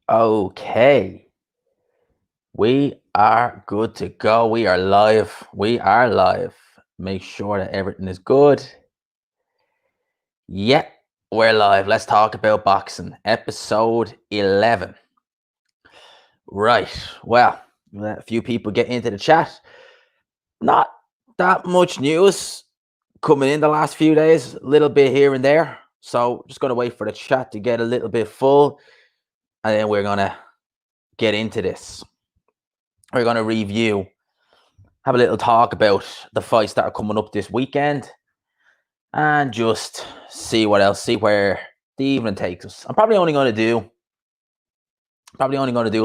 Okay, we are good to go. We are live. We are live. Make sure that everything is good. Yeah, we're live. Let's talk about boxing. Episode 11. Right. Well, let a few people get into the chat. Not that much news coming in the last few days, a little bit here and there. So just going to wait for the chat to get a little bit full, and then we're going to get into this. We're going to review, have a little talk about the fights that are coming up this weekend, and just see what else, see where the evening takes us. I'm probably only going to do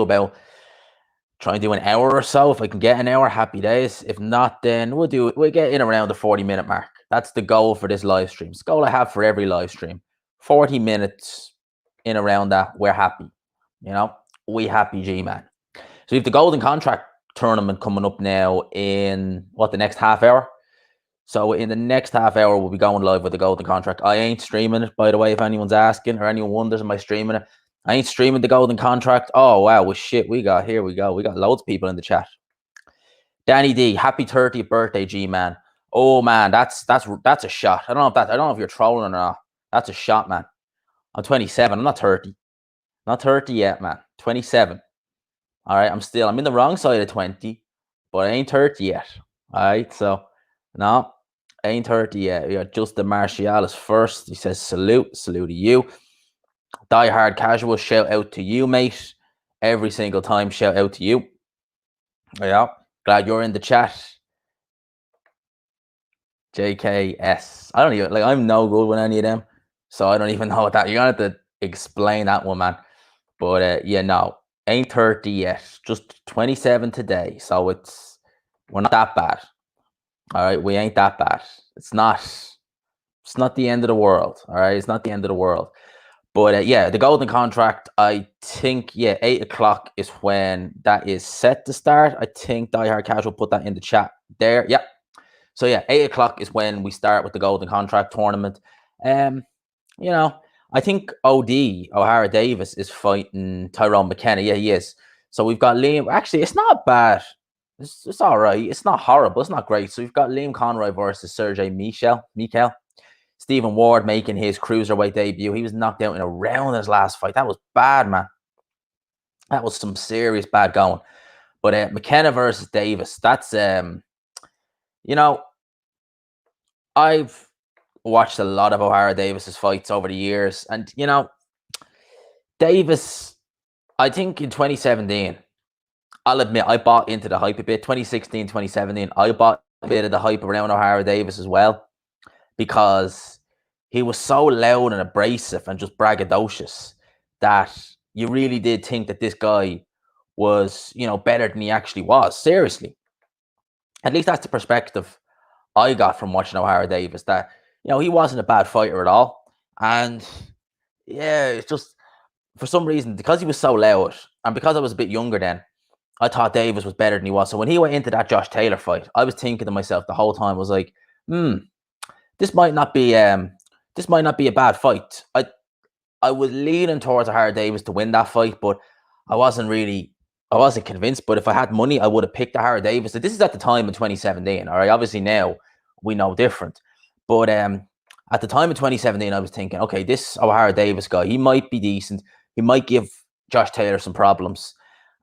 about try and do an hour or so. If I can get an hour, happy days. If not, then we'll get in around the 40-minute mark. That's the goal for this live stream. It's the goal I have for every live stream. 40 minutes in around that, we're happy. We happy, G-Man. So we have the Golden Contract tournament coming up now in the next half hour. So in the next half hour, we'll be going live with the Golden Contract. I ain't streaming it, by the way, if anyone's asking or anyone wonders, am I streaming it? I ain't streaming the Golden Contract. Oh, wow. Well, shit, here we go. We got loads of people in the chat. Danny D, happy 30th birthday, G-Man. Oh, man, that's a shot. I don't know if you're trolling or not. That's a shot, man. I'm 27. I'm not 30. Not 30 yet, man. 27. All right, I'm in the wrong side of 20, but I ain't 30 yet. All right, so no, I ain't 30 yet. We got Justin Martialis first. He says salute to you. Die Hard Casual, shout out to you, mate. Every single time, shout out to you. Yeah, glad you're in the chat. JKS. I don't even, I'm no good with any of them, so I don't even know what that, you're going to have to explain that one, man. But yeah, no, ain't 30 yet, just 27 today, so we're not that bad. All right, we ain't that bad. It's not the end of the world. All right, it's not the end of the world. But yeah, the Golden Contract, I think, 8 o'clock is when that is set to start. I think Die Hard Casual put that in the chat there. Yep. So yeah, 8 o'clock is when we start with the Golden Contract tournament. I think O'Hara Davis is fighting Tyrone McKenna. Yeah, he is. So we've got Liam. Actually, it's not bad. It's all right. It's not horrible. It's not great. So we've got Liam Conroy versus Sergey Mikel. Stephen Ward making his cruiserweight debut. He was knocked out in a round in his last fight. That was bad, man. That was some serious bad going. But McKenna versus Davis. That's I've watched a lot of O'Hara Davis's fights over the years, and Davis, I think in 2017, I'll admit I bought into the hype a bit. 2016, 2017, I bought a bit of the hype around O'Hara Davis as well, because he was so loud and abrasive and just braggadocious that you really did think that this guy was, better than he actually was. Seriously. At least that's the perspective I got from watching O'Hara Davis, that, he wasn't a bad fighter at all. And yeah, it's just, for some reason, because he was so loud and because I was a bit younger then, I thought Davis was better than he was. So when he went into that Josh Taylor fight, I was thinking to myself the whole time, I was like, this might not be a bad fight. I was leaning towards O'Hara Davis to win that fight, but I wasn't convinced. But if I had money, I would have picked O'Hara Davis. This is at the time in 2017. All right, obviously now we know different, but at the time in 2017, I was thinking, okay, this O'Hara Davis guy, he might be decent. He might give Josh Taylor some problems.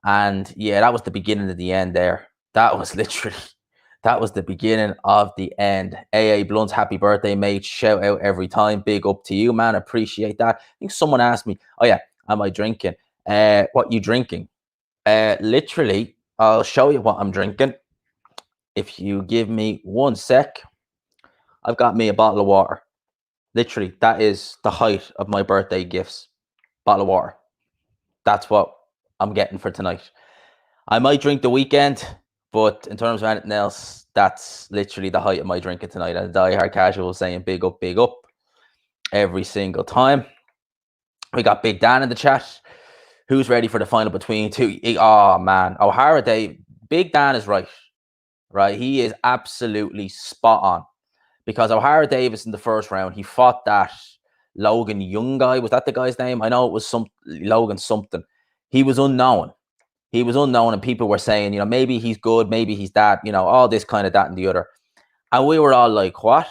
And yeah, that was the beginning of the end there. That was the beginning of the end. AA Blunt's happy birthday, mate. Shout out every time. Big up to you, man. Appreciate that. I think someone asked me, oh yeah, am I drinking? What you drinking? Literally, I'll show you what I'm drinking. If you give me 1 sec, I've got me a bottle of water. Literally, that is the height of my birthday gifts. Bottle of water. That's what I'm getting for tonight. I might drink the weekend, but in terms of anything else, that's literally the height of my drinking tonight. And Die Hard Casual saying big up every single time. We got Big Dan in the chat. Who's ready for the final between two? Oh, man. O'Hara Dave. Big Dan is right. Right? He is absolutely spot on. Because O'Hara Davis in the first round, he fought that Logan Young guy. Was that the guy's name? I know it was Logan something. he was unknown. He was unknown, and people were saying, you know, maybe he's good, maybe he's that, you know, all this kind of that and the other. And we were all like, what?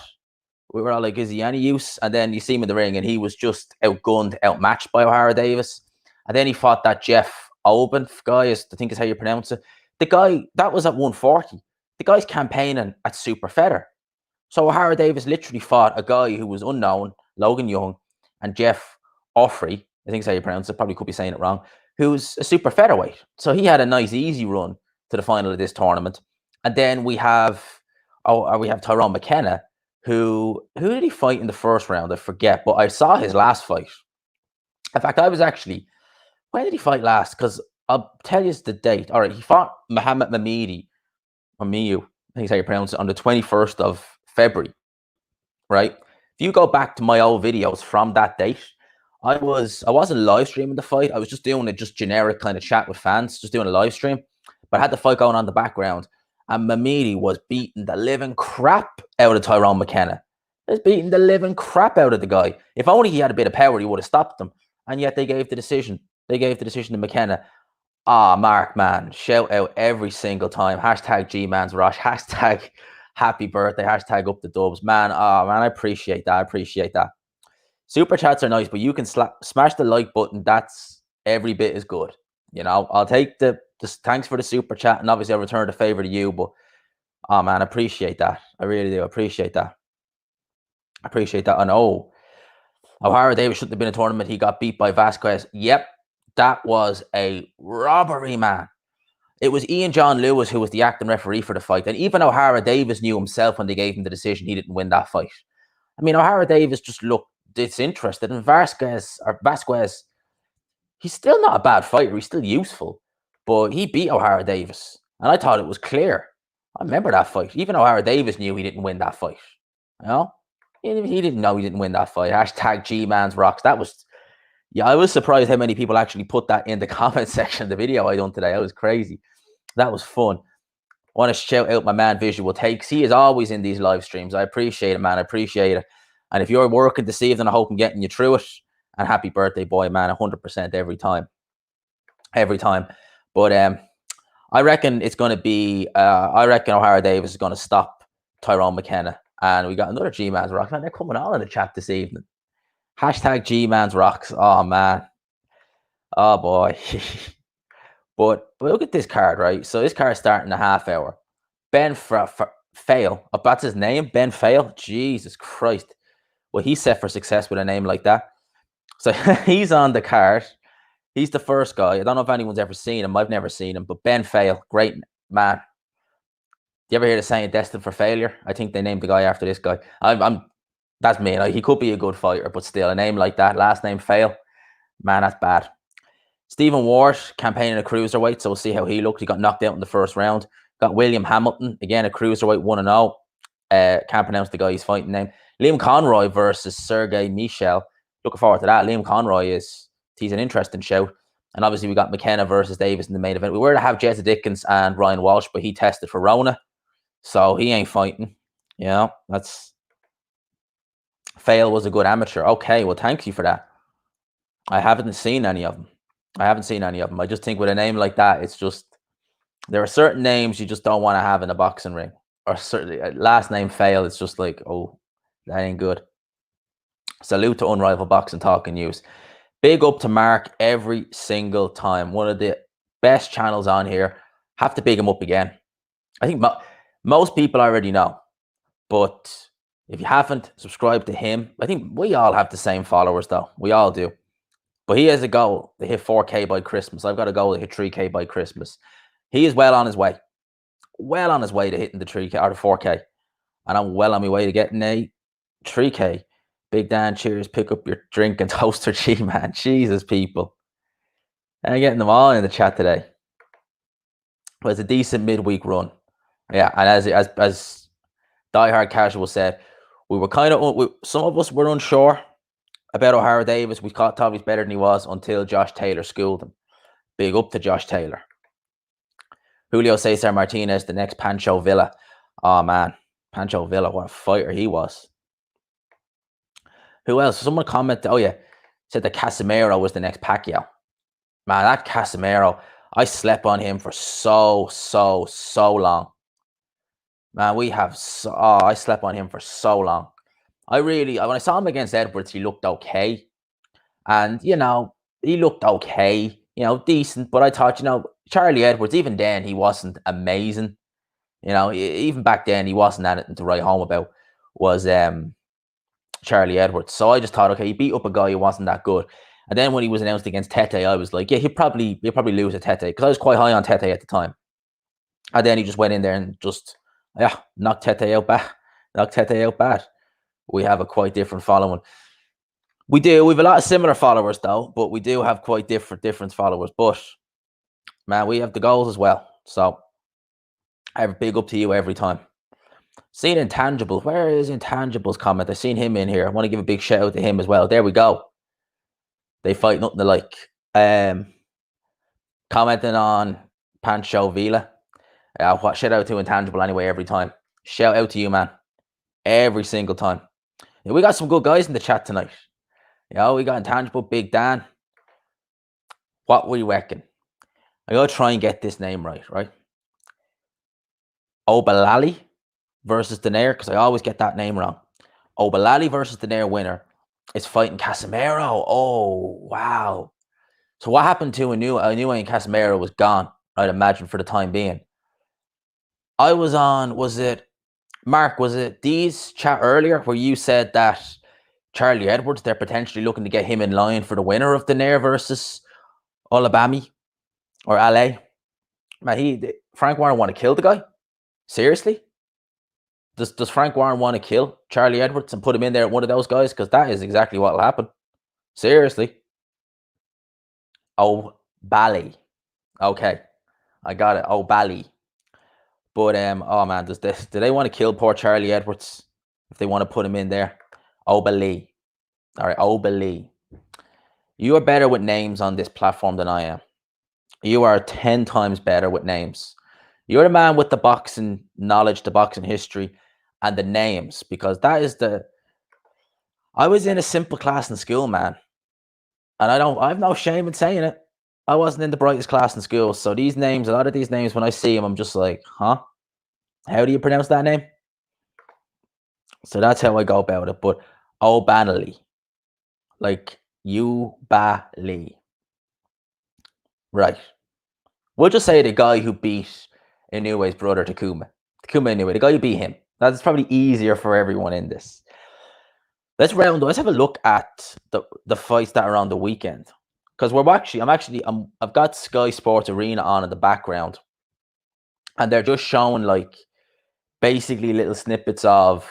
We were all like, is he any use? And then you see him in the ring, and he was just outgunned, outmatched by O'Hara Davis. And then he fought that Jeff Oben guy, I think is how you pronounce it. The guy, that was at 140. The guy's campaigning at super feather. So O'Hara Davis literally fought a guy who was unknown, Logan Young, and Jeff Offrey, I think is how you pronounce it, probably could be saying it wrong, who's a super featherweight. So he had a nice, easy run to the final of this tournament. And then we have Tyrone McKenna, who did he fight in the first round? I forget, but I saw his last fight. In fact, I was actually, when did he fight last? Because I'll tell you the date. All right, he fought Muhammad Mamidi, or Miyu, I think is how you pronounce it, on the 21st of February, right? If you go back to my old videos from that date, I wasn't live streaming the fight. I was just doing a generic kind of chat with fans, just doing a live stream. But I had the fight going on in the background. And Mamidi was beating the living crap out of Tyrone McKenna. He was beating the living crap out of the guy. If only he had a bit of power, he would have stopped him. And yet they gave the decision. They gave the decision to McKenna. Mark, man, shout out every single time. Hashtag Gman'S Rosh. Hashtag happy birthday. Hashtag up the dubs. Man, man, I appreciate that. I appreciate that. Super chats are nice, but you can smash the like button. That's every bit as good. You know, I'll take the thanks for the super chat, and obviously I'll return the favor to you. But man, I appreciate that. I really do appreciate that. I appreciate that. And O'Hara Davis shouldn't have been a tournament. He got beat by Vasquez. Yep, that was a robbery, man. It was Ian John Lewis who was the acting referee for the fight, and even O'Hara Davis knew himself when they gave him the decision he didn't win that fight. I mean, O'Hara Davis just looked disinterested, and Vasquez, he's still not a bad fighter. He's still useful, but he beat O'Hara Davis, and I thought it was clear. I remember that fight. Even O'Hara Davis knew he didn't win that fight. You know, he didn't know he didn't win that fight. Hashtag Gman'S Rocks. That was, yeah, I was surprised how many people actually put that in the comment section of the video I done today. That was crazy. That was fun. I want to shout out my man Visual Takes. He is always in these live streams. I appreciate it, man. I appreciate it. And if you're working this evening, I hope I'm getting you through it. And happy birthday, boy, man. 100% every time. Every time. But I reckon it's going to be, I reckon O'Hara Davis is going to stop Tyrone McKenna. And we got another Gman'S Rocks. Man, they're coming on in the chat this evening. Hashtag Gman'S Rocks. Oh, man. Oh, boy. But look at this card, right? So this card starting a half hour. Ben Fail. Oh, that's his name? Ben Fail? Jesus Christ. Well, he's set for success with a name like that. So he's on the card. He's the first guy. I don't know if anyone's ever seen him. I've never seen him. But Ben Fail, great man. Do you ever hear the saying destined for failure? I think they named the guy after this guy. That's me. Like, he could be a good fighter, but still, a name like that, last name Fail, man, that's bad. Stephen Ward, campaigning a cruiserweight, so we'll see how he looked. He got knocked out in the first round. Got William Hamilton, again, a cruiserweight, 1-0. Can't pronounce the guy he's fighting name. Liam Conroy versus Sergey Michel. Looking forward to that. Liam Conroy he's an interesting shout. And obviously we got McKenna versus Davis in the main event. We were to have Jezza Dickens and Ryan Walsh, but he tested for Rona. So he ain't fighting. You know, Fail was a good amateur. Okay, well, thank you for that. I haven't seen any of them. I just think with a name like that, it's just, there are certain names you just don't want to have in a boxing ring. Or certainly last name Fail, it's just like, oh, that ain't good. Salute to Unrivaled Boxing Talking News. Big up to Mark every single time. One of the best channels on here. Have to big him up again. I think most people already know. But if you haven't, subscribe to him. I think we all have the same followers, though. We all do. But he has a goal to hit 4K by Christmas. I've got a goal to hit 3K by Christmas. He is well on his way. Well on his way to hitting the 3K or the 4K. And I'm well on my way to getting a 3K. Big Dan, cheers. Pick up your drink and toaster, G-Man. Jesus, people. And I'm getting them all in the chat today. But it's a decent midweek run. Yeah, and as Diehard Casual said, we were kind of, some of us were unsure about O'Hara Davis. We thought he was better than he was until Josh Taylor schooled him. Big up to Josh Taylor. Julio Cesar Martinez, the next Pancho Villa. Oh, man. Pancho Villa, what a fighter he was. Who else? Someone commented, oh, yeah, said that Casemiro was the next Pacquiao. Man, that Casemiro, I slept on him for so long. Man, I slept on him for so long. When I saw him against Edwards, he looked okay. And, he looked okay, decent. But I thought, Charlie Edwards, even then, he wasn't amazing. Even back then, he wasn't anything to write home about, was Charlie Edwards. So I just thought, okay, he beat up a guy who wasn't that good. And then when he was announced against Tete, I was like, yeah, he'll probably lose to Tete, because I was quite high on Tete at the time. And then he just went in there and just, knocked Tete out bad. We have a quite different following. We do. We have a lot of similar followers, though, but we do have quite different followers. But, man, we have the goals as well. So, I have a big up to you every time. Seen Intangibles. Where is Intangibles comment? I've seen him in here. I want to give a big shout out to him as well. There we go. They fight nothing to like. Commenting on Pancho Villa. Shout out to Intangible anyway every time. Shout out to you, man. Every single time. Yeah, we got some good guys in the chat tonight. We got Intangible, Big Dan. What we reckon? I gotta try and get this name right? Obalali versus Denair, because I always get that name wrong. Obalali versus Denair winner is fighting Casemiro. Oh, wow. So what happened to Inoue? Inoue and Casemiro was gone, I'd imagine, for the time being. I was on, was it Dee's chat earlier where you said that Charlie Edwards, they're potentially looking to get him in line for the winner of Denair versus Olabami or LA? Man, Frank Warren want to kill the guy? Seriously? Does Frank Warren want to kill Charlie Edwards and put him in there at one of those guys? Because that is exactly what will happen. Seriously. Oh, Bally. Okay. I got it. Oh, Bally. But, oh man, do they want to kill poor Charlie Edwards if they want to put him in there? Obalee. All right, Obalee. You are better with names on this platform than I am. You are 10 times better with names. You're the man with the boxing knowledge, the boxing history, and the names, because that is I was in a simple class in school, man. And I have no shame in saying it. I wasn't in the brightest class in school. So these names, a lot of these names, when I see them, I'm just like, huh? How do you pronounce that name? So that's how I go about it. But O'Banley, like Ubali. Right. We'll just say the guy who beat Inoue's brother, Takuma Inoue, the guy who beat him. That's probably easier for everyone in this. Let's have a look at the fights that are on the weekend, because I've got Sky Sports Arena on in the background, and they're just showing like basically little snippets of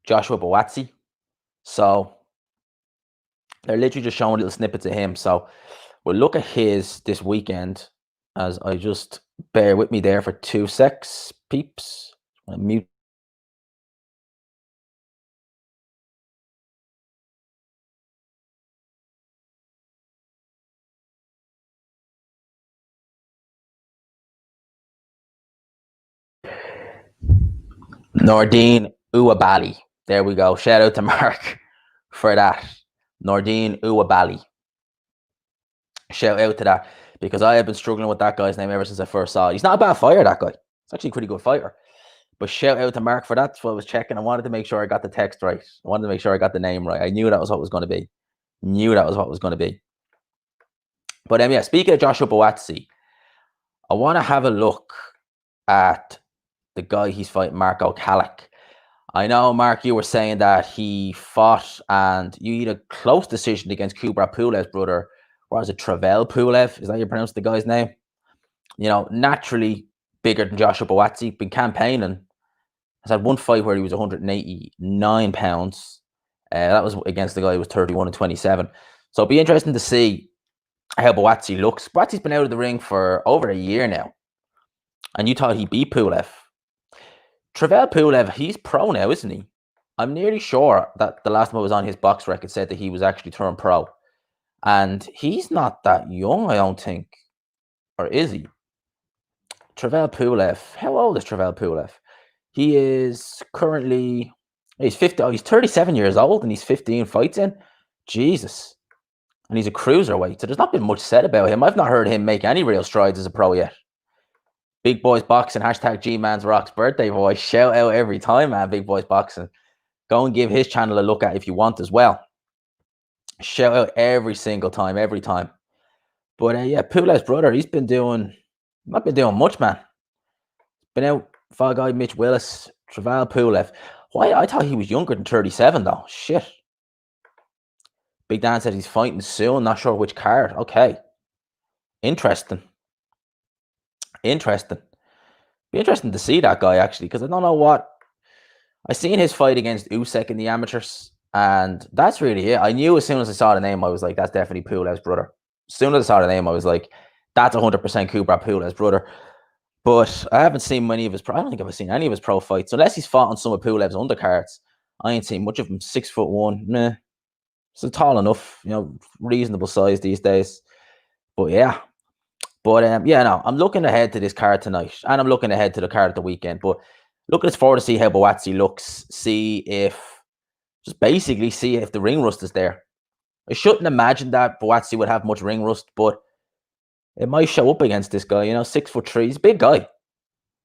Joshua Buatsi. So they're literally just showing little snippets of him. So we'll look at his this weekend, as I just bear with me there for 2 secs, peeps. I'm gonna mute. Nordine Uwabali. There we go. Shout out to Mark for that. Nordine Uwabali. Shout out to that, because I have been struggling with that guy's name ever since I first saw it. He's not a bad fighter, that guy. He's actually a pretty good fighter. But shout out to Mark for that. So I was checking. I wanted to make sure I got the text right. I wanted to make sure I got the name right. I knew that was what it was going to be. But yeah, speaking of Joshua Buatsi, I want to have a look at the guy he's fighting, Marco Kalik. I know, Mark, you were saying that he fought and you had a close decision against Kubrat Pulev's brother. Or is it Travel Pulev? Is that how you pronounce the guy's name? Naturally bigger than Joshua Buatsi, been campaigning. Has had one fight where he was 189 pounds. That was against the guy who was 31 and 27. So it'll be interesting to see how Buatsi looks. Buatsi's been out of the ring for over a year now. And you thought he beat Pulev. Travel Pulev, he's pro now, isn't he? I'm nearly sure that the last time I was on his box record said that he was actually turned pro. And he's not that young, I don't think. Or is he? Travel Pulev. How old is Travel Pulev? He is currently... He's 50. Oh, he's 37 years old and he's 15 fights in. Jesus. and he's a cruiserweight, so there's not been much said about him. I've not heard him make any real strides as a pro yet. Big Boys Boxing, hashtag Gman'S Rock's birthday boy. Shout out every time, man. Big Boys Boxing. Go and give his channel a look at if you want as well. Shout out every single time, every time. But yeah, Pulev's brother, he's been doing, not been doing much, man. Been out, Fall Guy, Mitch Willis, Travail Pulev. Why? I thought he was younger than 37, though. Shit. Big Dan said he's fighting soon. Not sure which card. Okay. Interesting. Interesting. Be interesting to see that guy, actually, because I don't know what. I seen his fight against Usyk in the amateurs, and that's really it. I knew as soon as I saw the name, I was like, that's definitely Pulev's brother. As soon as I saw the name, I was like, that's 100% Kubrat Pulev's brother. But I haven't seen many of his I don't think I've seen any of his pro fights. Unless he's fought on some of Pulev's undercards. I ain't seen much of him. 6'1". Meh. So tall enough, reasonable size these days. But yeah. But yeah, no, I'm looking ahead to this card tonight. And I'm looking ahead to the card at the weekend. But looking forward to see how Buatsi looks. Just basically see if the ring rust is there. I shouldn't imagine that Buatsi would have much ring rust, but it might show up against this guy. 6'3". He's a big guy.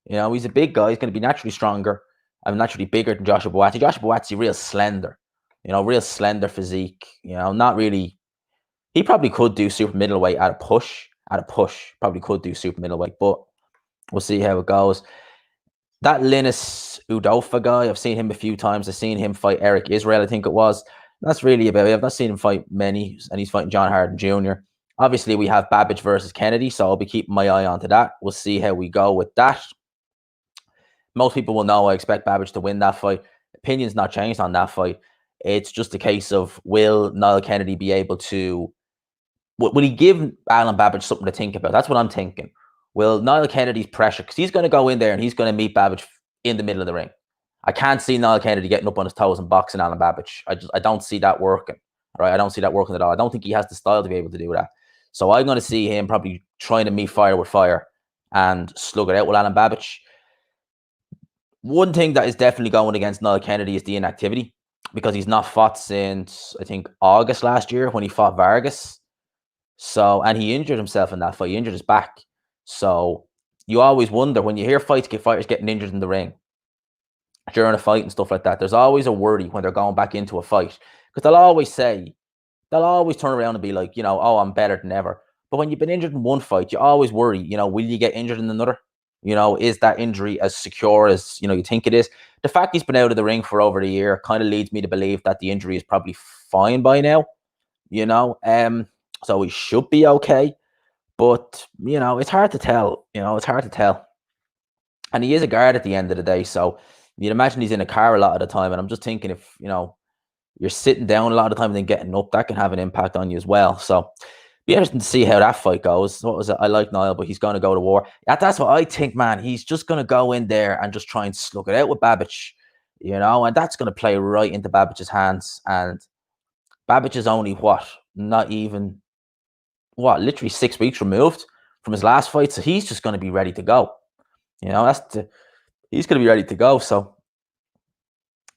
He's a big guy. He's going to be naturally stronger. I'm naturally bigger than Joshua Buatsi. Joshua Buatsi, real slender. Real slender physique. Not really. He probably could do super middleweight at a push. Probably could do super middleweight, but we'll see how it goes. That Linus Udofa guy, I've seen him a few times. I've seen him fight Eric Israel, I think it was. That's really about it. I've not seen him fight many, and he's fighting John Harden Jr. Obviously, we have Babbage versus Kennedy, so I'll be keeping my eye onto that. We'll see how we go with that. Most people will know I expect Babbage to win that fight. Opinion's not changed on that fight. It's just a case of, will Niall Kennedy be able to... Will he give Alan Babbage something to think about? That's what I'm thinking. Will Niall Kennedy's pressure... Because he's going to go in there and he's going to meet Babbage in the middle of the ring. I can't see Niall Kennedy getting up on his toes and boxing Alan Babbage. I don't see that working. Right? I don't see that working at all. I don't think he has the style to be able to do that. So I'm going to see him probably trying to meet fire with fire and slug it out with Alan Babbage. One thing that is definitely going against Niall Kennedy is the inactivity, because he's not fought since, I think, August last year when he fought Vargas. So, and he injured himself in that fight. He injured his back. So you always wonder when you hear fighters getting injured in the ring during a fight and stuff like that. There's always a worry when they're going back into a fight, because they'll always turn around and be like, oh, I'm better than ever. But when you've been injured in one fight, you always worry, will you get injured in another? Is that injury as secure as, you think it is? The fact he's been out of the ring for over a year kind of leads me to believe that the injury is probably fine by now, so he should be okay. But, it's hard to tell, it's hard to tell. And he is a guard at the end of the day. So you'd imagine he's in a car a lot of the time. And I'm just thinking, if, you're sitting down a lot of the time and then getting up, that can have an impact on you as well. So be interesting to see how that fight goes. What was it? I like Niall, but he's going to go to war. Yeah, that's what I think, man. He's just going to go in there and just try and slug it out with Babbage, and that's going to play right into Babbage's hands. And Babbage is only literally 6 weeks removed from his last fight. So he's just going to be ready to go. He's going to be ready to go. So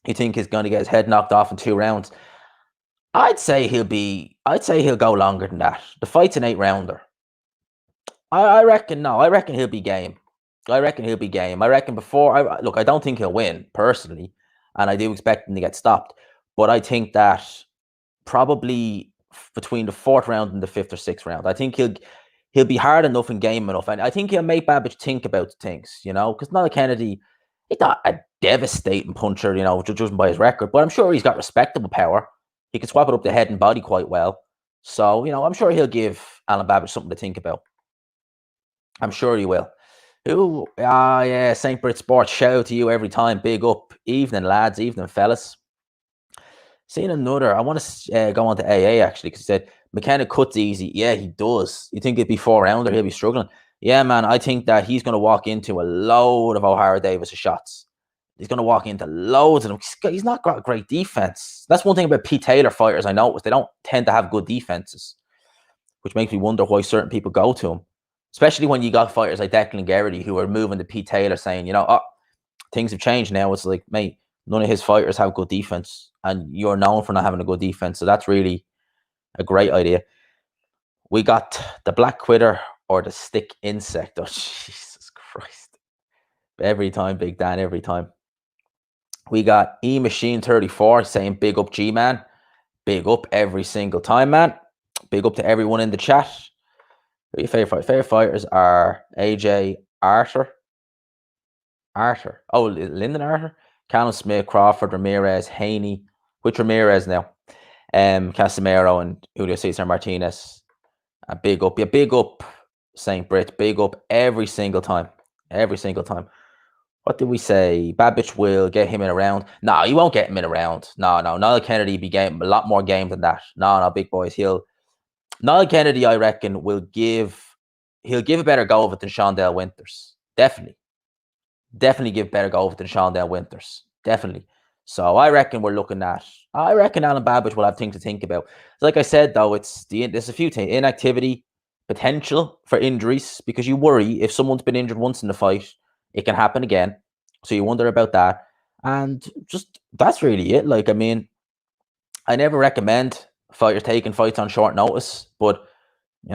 you think he's going to get his head knocked off in 2 rounds? I'd say he'll go longer than that. The fight's an 8-rounder. I reckon he'll be game. I reckon I don't think he'll win personally, and I do expect him to get stopped. But I think that probably between the 4th round and the 5th or 6th round, I think he'll be hard enough and game enough, and I think he'll make Babbage think about things, because Niall Kennedy, he's not a devastating puncher, judging by his record, but I'm sure he's got respectable power. He can swap it up the head and body quite well. So, I'm sure he'll give Alan Babbage something to think about. I'm sure he will. Yeah, St. Brit Sports, shout out to you every time. Big up. Evening, lads. Evening, fellas. Seeing another, I want to go on to AA, actually, because he said, McKenna cuts easy. Yeah, he does. You think it'd be 4-rounder, he'll be struggling. Yeah, man, I think that he's going to walk into a load of O'Hara Davis shots. He's going to walk into loads of them. He's not got great defense. That's one thing about Pete Taylor fighters I noticed. They don't tend to have good defenses, which makes me wonder why certain people go to him. Especially when you got fighters like Declan Geraghty who are moving to Pete Taylor saying, things have changed now. It's like, mate, none of his fighters have good defense. And you're known for not having a good defense. So that's really a great idea. We got the Black Quitter or the Stick Insect. Oh, Jesus Christ. Every time, Big Dan, every time. We got E-Machine34 saying big up G-Man. Big up every single time, man. Big up to everyone in the chat. Who are your favorite fighters? Favorite fighters are AJ Arthur. Oh, Lyndon Arthur. Callum Smith, Crawford, Ramirez, Haney. Which Ramirez now? Casemiro and Julio Cesar Martinez. Big up. Yeah, big up St. Brit. Big up every single time. Every single time. What did we say? Babbage will get him in a round. No, he won't get him in a round. No. Niall Kennedy be game a lot more game than that. No, big boys. Niall Kennedy, I reckon, he'll give a better go of it than Shondale Winters. Definitely give better go of it than Shondale Winters. Definitely. So I reckon Alan Babbage will have things to think about. Like I said, though, there's a few things. Inactivity, potential for injuries, because you worry if someone's been injured once in the fight, it can happen again. So you wonder about that. And just that's really it. Like, I mean, I never recommend fighters taking fights on short notice, but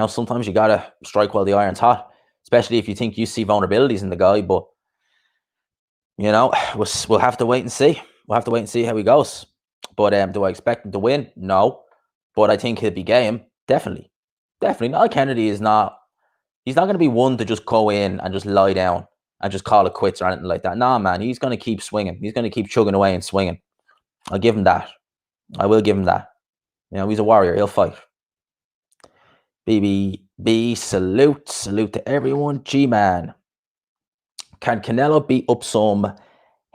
sometimes you gotta strike while the iron's hot, especially if you think you see vulnerabilities in the guy. But we'll have to wait and see. We'll have to wait and see how he goes. But do I expect him to win? No. But I think he'll be game. Definitely. Niall Kennedy is not. He's not going to be one to just go in and just lie down and just call it quits or anything like that. Nah, man. He's going to keep swinging. He's going to keep chugging away and swinging. I'll give him that. I will give him that. He's a warrior. He'll fight. BBB, salute to everyone. G-Man. Can Canelo beat up some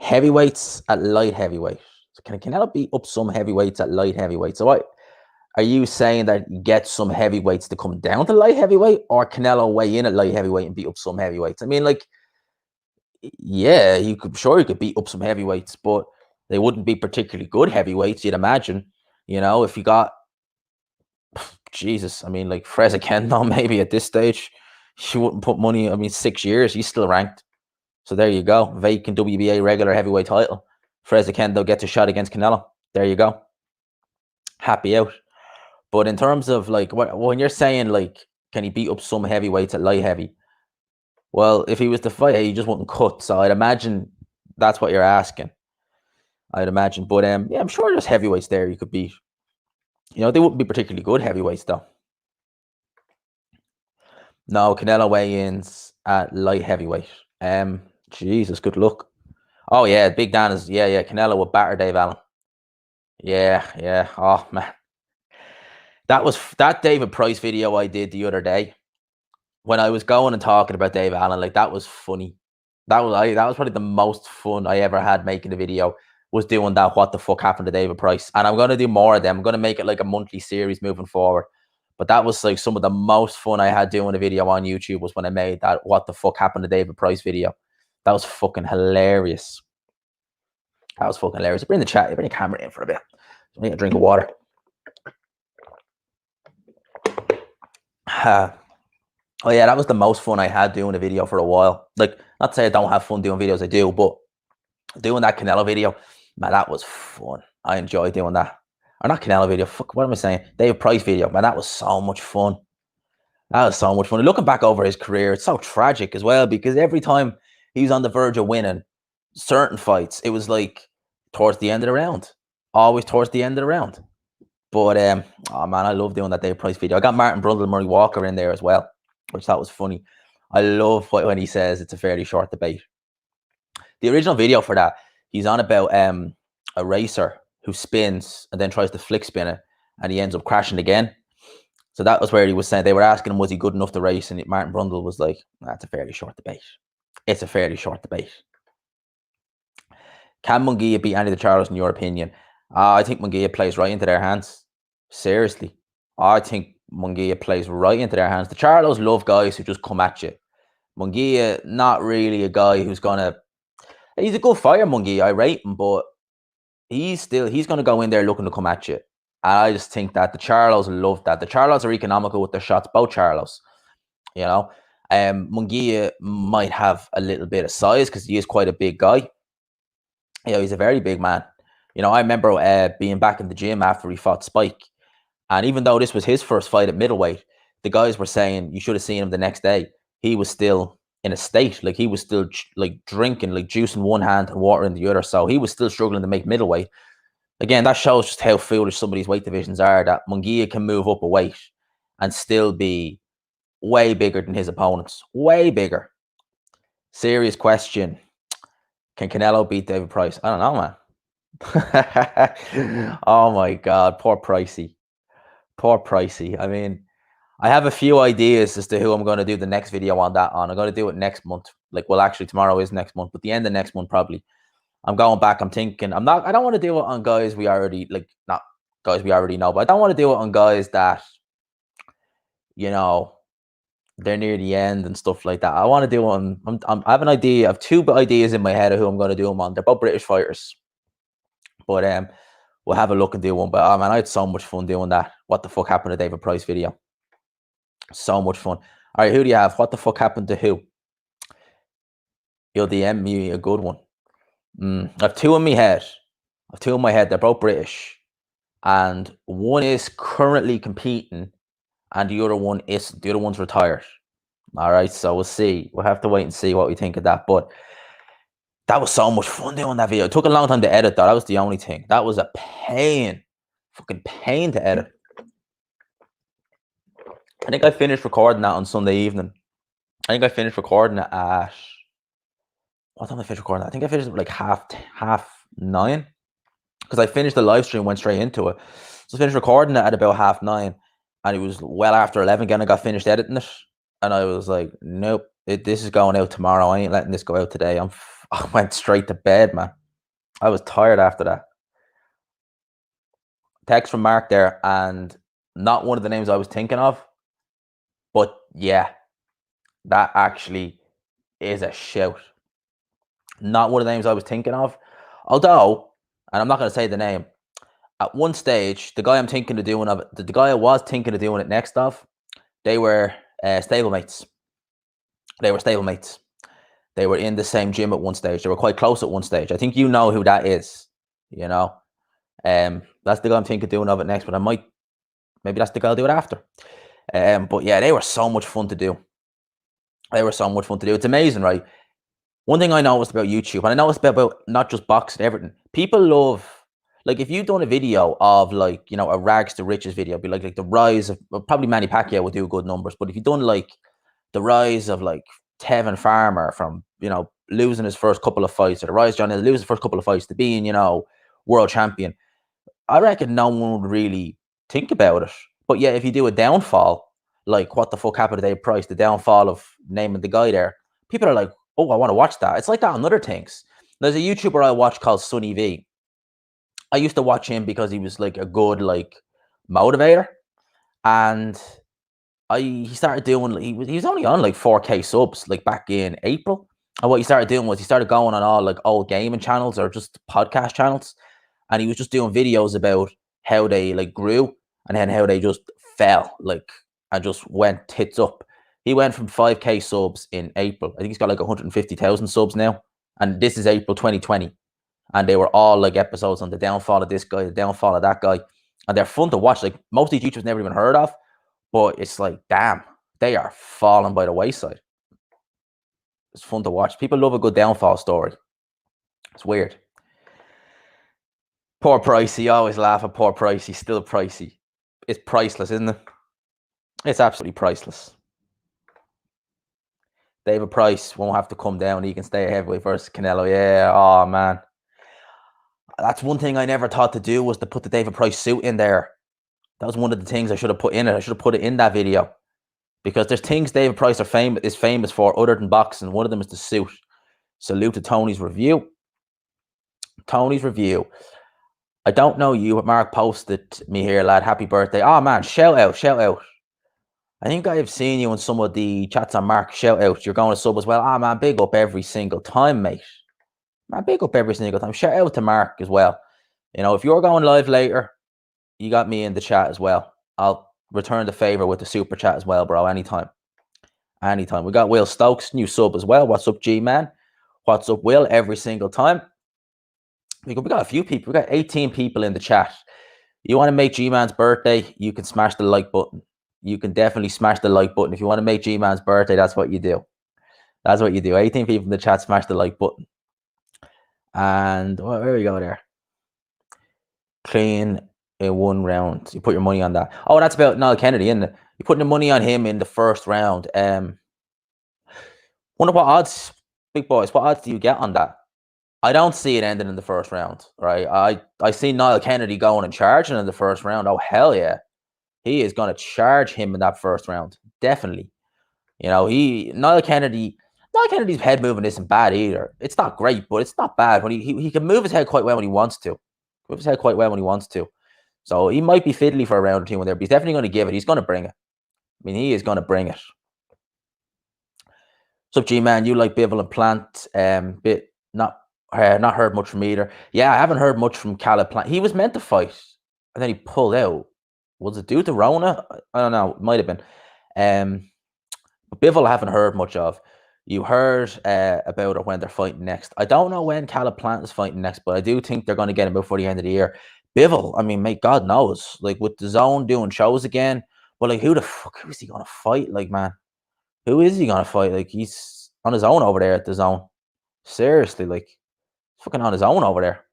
heavyweights at light heavyweight? So can Canelo beat up some heavyweights at light heavyweight? So are you saying that you get some heavyweights to come down to light heavyweight, or Canelo weigh in at light heavyweight and beat up some heavyweights? I mean, like, yeah, you could beat up some heavyweights, but they wouldn't be particularly good heavyweights, you'd imagine. If you got, Jesus, I mean, like Freza Kendo, maybe at this stage, she wouldn't put money. I mean, 6 years, he's still ranked. So there you go. Vacant WBA regular heavyweight title. Freza Kendo gets a shot against Canelo. There you go. Happy out. But in terms of like when you're saying like, can he beat up some heavyweights at light heavy? Well, if he was to fight, he just wouldn't cut. So I'd imagine that's what you're asking. I'd imagine. But yeah, I'm sure there's heavyweights there you could beat. They wouldn't be particularly good heavyweights though. No, Canelo weigh-ins at light heavyweight. Jesus, good luck. Oh yeah, Big Dan is Canelo will batter Dave Allen. Yeah. Oh man, that David Price video I did the other day when I was going and talking about Dave Allen. Like, that was funny. That was probably the most fun I ever had making a video, was doing that. What the fuck happened to David Price? And I'm gonna do more of them. I'm gonna make it like a monthly series moving forward. But that was like some of the most fun I had doing a video on YouTube, was when I made that what the fuck happened to David Price video. That was fucking hilarious. Bring the camera in for a bit. I need a drink of water. Oh yeah, that was the most fun I had doing a video for a while. Like, not to say I don't have fun doing videos, I do, but doing that Canelo video, man, that was fun. I enjoyed doing that. Or not Canelo video, fuck, what am I saying? David Price video, man, that was so much fun. And looking back over his career, it's so tragic as well, because every time he was on the verge of winning certain fights, it was like towards the end of the round. Always towards the end of the round. But oh man, I love doing that David Price video. I got Martin Brundle, Murray Walker in there as well, which that was funny. I love when he says it's a fairly short debate. The original video for that, he's on about a racer who spins and then tries to flick spin it, and he ends up crashing again. So that was where he was saying, they were asking him, was he good enough to race? And Martin Brundle was like, that's a fairly short debate. It's a fairly short debate. Can Munguia beat Andy DeCharles in your opinion? I think Munguia plays right into their hands. Seriously. I think Munguia plays right into their hands. The Charlos love guys who just come at you. Munguia, not really a guy who's gonna. He's a good fighter, Munguia. I rate him, but he's gonna go in there looking to come at you. And I just think that the Charlos love that. The Charlos are economical with their shots. Both Charlos, Munguia might have a little bit of size because he is quite a big guy. He's a very big man. I remember being back in the gym after he fought Spike. And even though this was his first fight at middleweight, the guys were saying you should have seen him the next day. He was still in a state, like he was still like drinking, like juice in one hand and water in the other. So he was still struggling to make middleweight. Again, that shows just how foolish some of these weight divisions are, that Munguia can move up a weight and still be way bigger than his opponents. Way bigger. Serious question. Can Canelo beat David Price? I don't know, man. Oh my God. Poor Pricey. Poor Pricey. I mean, I have a few ideas as to who I'm going to do the next video on that on. I'm going to do it next month. Like, well, actually, tomorrow is next month, but the end of next month, probably. I'm going back. I'm thinking, I don't want to do it on guys we already, like, not guys we already know, but I don't want to do it on guys that, you know, they're near the end and stuff like that. I want to do on, I have an idea. I have two ideas in my head of who I'm going to do them on. They're both British fighters. But we'll have a look and do one. But man, I had so much fun doing that. What the fuck happened to David Price video? So much fun. All right, who do you have? What the fuck happened to who? You'll DM me a good one. I have two in my head. They're both British. And one is currently competing and the other one isn't. The other one's retired. All right, so we'll see. We'll have to wait and see what we think of that. But that was so much fun doing that video. It took a long time to edit, though. That was the only thing. That was a pain. Fucking pain to edit. I think I finished recording that on Sunday evening. I think I finished recording it at... What time did I finish recording that? I think I finished it like half 9. Because I finished the live stream, went straight into it. So I finished recording it at about 9:30. And it was well after 11 again. I got finished editing it. And I was like, nope, this is going out tomorrow. I ain't letting this go out today. I went straight to bed, man. I was tired after that. Text from Mark there, and not one of the names I was thinking of. But yeah, that actually is a shout. Not one of the names I was thinking of. Although, and I'm not going to say the name, at one stage, the guy I'm thinking of doing of it, the guy I was thinking of doing it next of, they were stablemates. They were stablemates. They were in the same gym at one stage. They were quite close at one stage. I think you know who that is, you know. That's the guy I'm thinking of doing of it next, but maybe that's the guy I'll do it after. But yeah, they were so much fun to do. It's amazing, right? One thing I noticed about YouTube, and I noticed about not just boxing, everything, people love, like if you've done a video of like, you know, a rags to riches video, be like the rise of, well, probably Manny Pacquiao would do good numbers, but if you've done like the rise of like Tevin Farmer from, you know, losing his first couple of fights, or the rise of John Hill losing his first couple of fights to being, you know, world champion, I reckon no one would really think about it. But yeah, if you do a downfall, like what the fuck happened to Dave Price, the downfall of naming the guy there, people are like, oh, I want to watch that. It's like that on other things. There's a YouTuber I watch called Sonny V. I used to watch him because he was like a good like motivator, and he started doing, he was only on like 4K subs like back in April. And what he started doing was he started going on all like old gaming channels or just podcast channels, and he was just doing videos about how they like grew and then how they just fell, like, and just went tits up. He went from 5K subs in April. I think he's got like 150,000 subs now. And this is April 2020. And they were all like episodes on the downfall of this guy, the downfall of that guy. And they're fun to watch. Like most of these YouTubers never even heard of. But it's like, damn, they are falling by the wayside. It's fun to watch. People love a good downfall story. It's weird. Poor Pricey. Always laugh at poor Pricey. Still pricey. It's priceless, isn't it? It's absolutely priceless. David Price won't have to come down. He can stay a heavyweight versus Canelo. Yeah. Oh, man. That's one thing I never thought to do, was to put the David Price suit in there. That was one of the things I should have put in it. I should have put it in that video. Because there's things David Price is famous for other than boxing. One of them is the suit. Salute to Tony's review. Tony's review. I don't know you, but Mark posted me here, lad. Happy birthday. Oh, man. Shout out. Shout out. I think I have seen you in some of the chats on Mark. Shout out. You're going to sub as well. Ah, man, big up every single time, mate. Man, big up every single time. Shout out to Mark as well. You know, if you're going live later, you got me in the chat as well. I'll return the favor with the super chat as well, bro. Anytime. Anytime. We got Will Stokes, new sub as well. What's up, G-Man? What's up, Will? Every single time. We got a few people. We got 18 people in the chat. You want to make G-Man's birthday, you can smash the like button. you can definitely smash the like button. If you want to make Gman'S birthday, that's what you do. That's what you do. 18 people in the chat, smash the like button. And where we go there? Clean in 1 round. You put your money on that. Oh, that's about Niall Kennedy, isn't it? You're putting the money on him in the first round. Wonder what odds, big boys, what odds do you get on that? I don't see it ending in the first round, right? I see Niall Kennedy going and charging in the first round. Oh, hell yeah. He is going to charge him in that first round. Definitely. You know, Niall Kennedy's head movement isn't bad either. It's not great, but it's not bad. When he can move his head quite well when he wants to. Move his head quite well when he wants to. So he might be fiddly for a round or two in there, but he's definitely going to give it. He's going to bring it. I mean, he is going to bring it. What's up, G-Man? You like Bivol and Plant? Bit not heard much from either. Yeah, I haven't heard much from Caleb Plant. He was meant to fight, and then he pulled out. Was it due to Rona? I don't know. It might have been. But Bivol I haven't heard much of. You heard about it when they're fighting next. I don't know when Caleb Plant is fighting next, but I do think they're going to get him before the end of the year. Bivol, I mean, mate, God knows. Like, with the Zone doing shows again, but like, who is he going to fight? Like, man, who is he going to fight? Like, he's on his own over there at the Zone. Seriously, like, fucking on his own over there.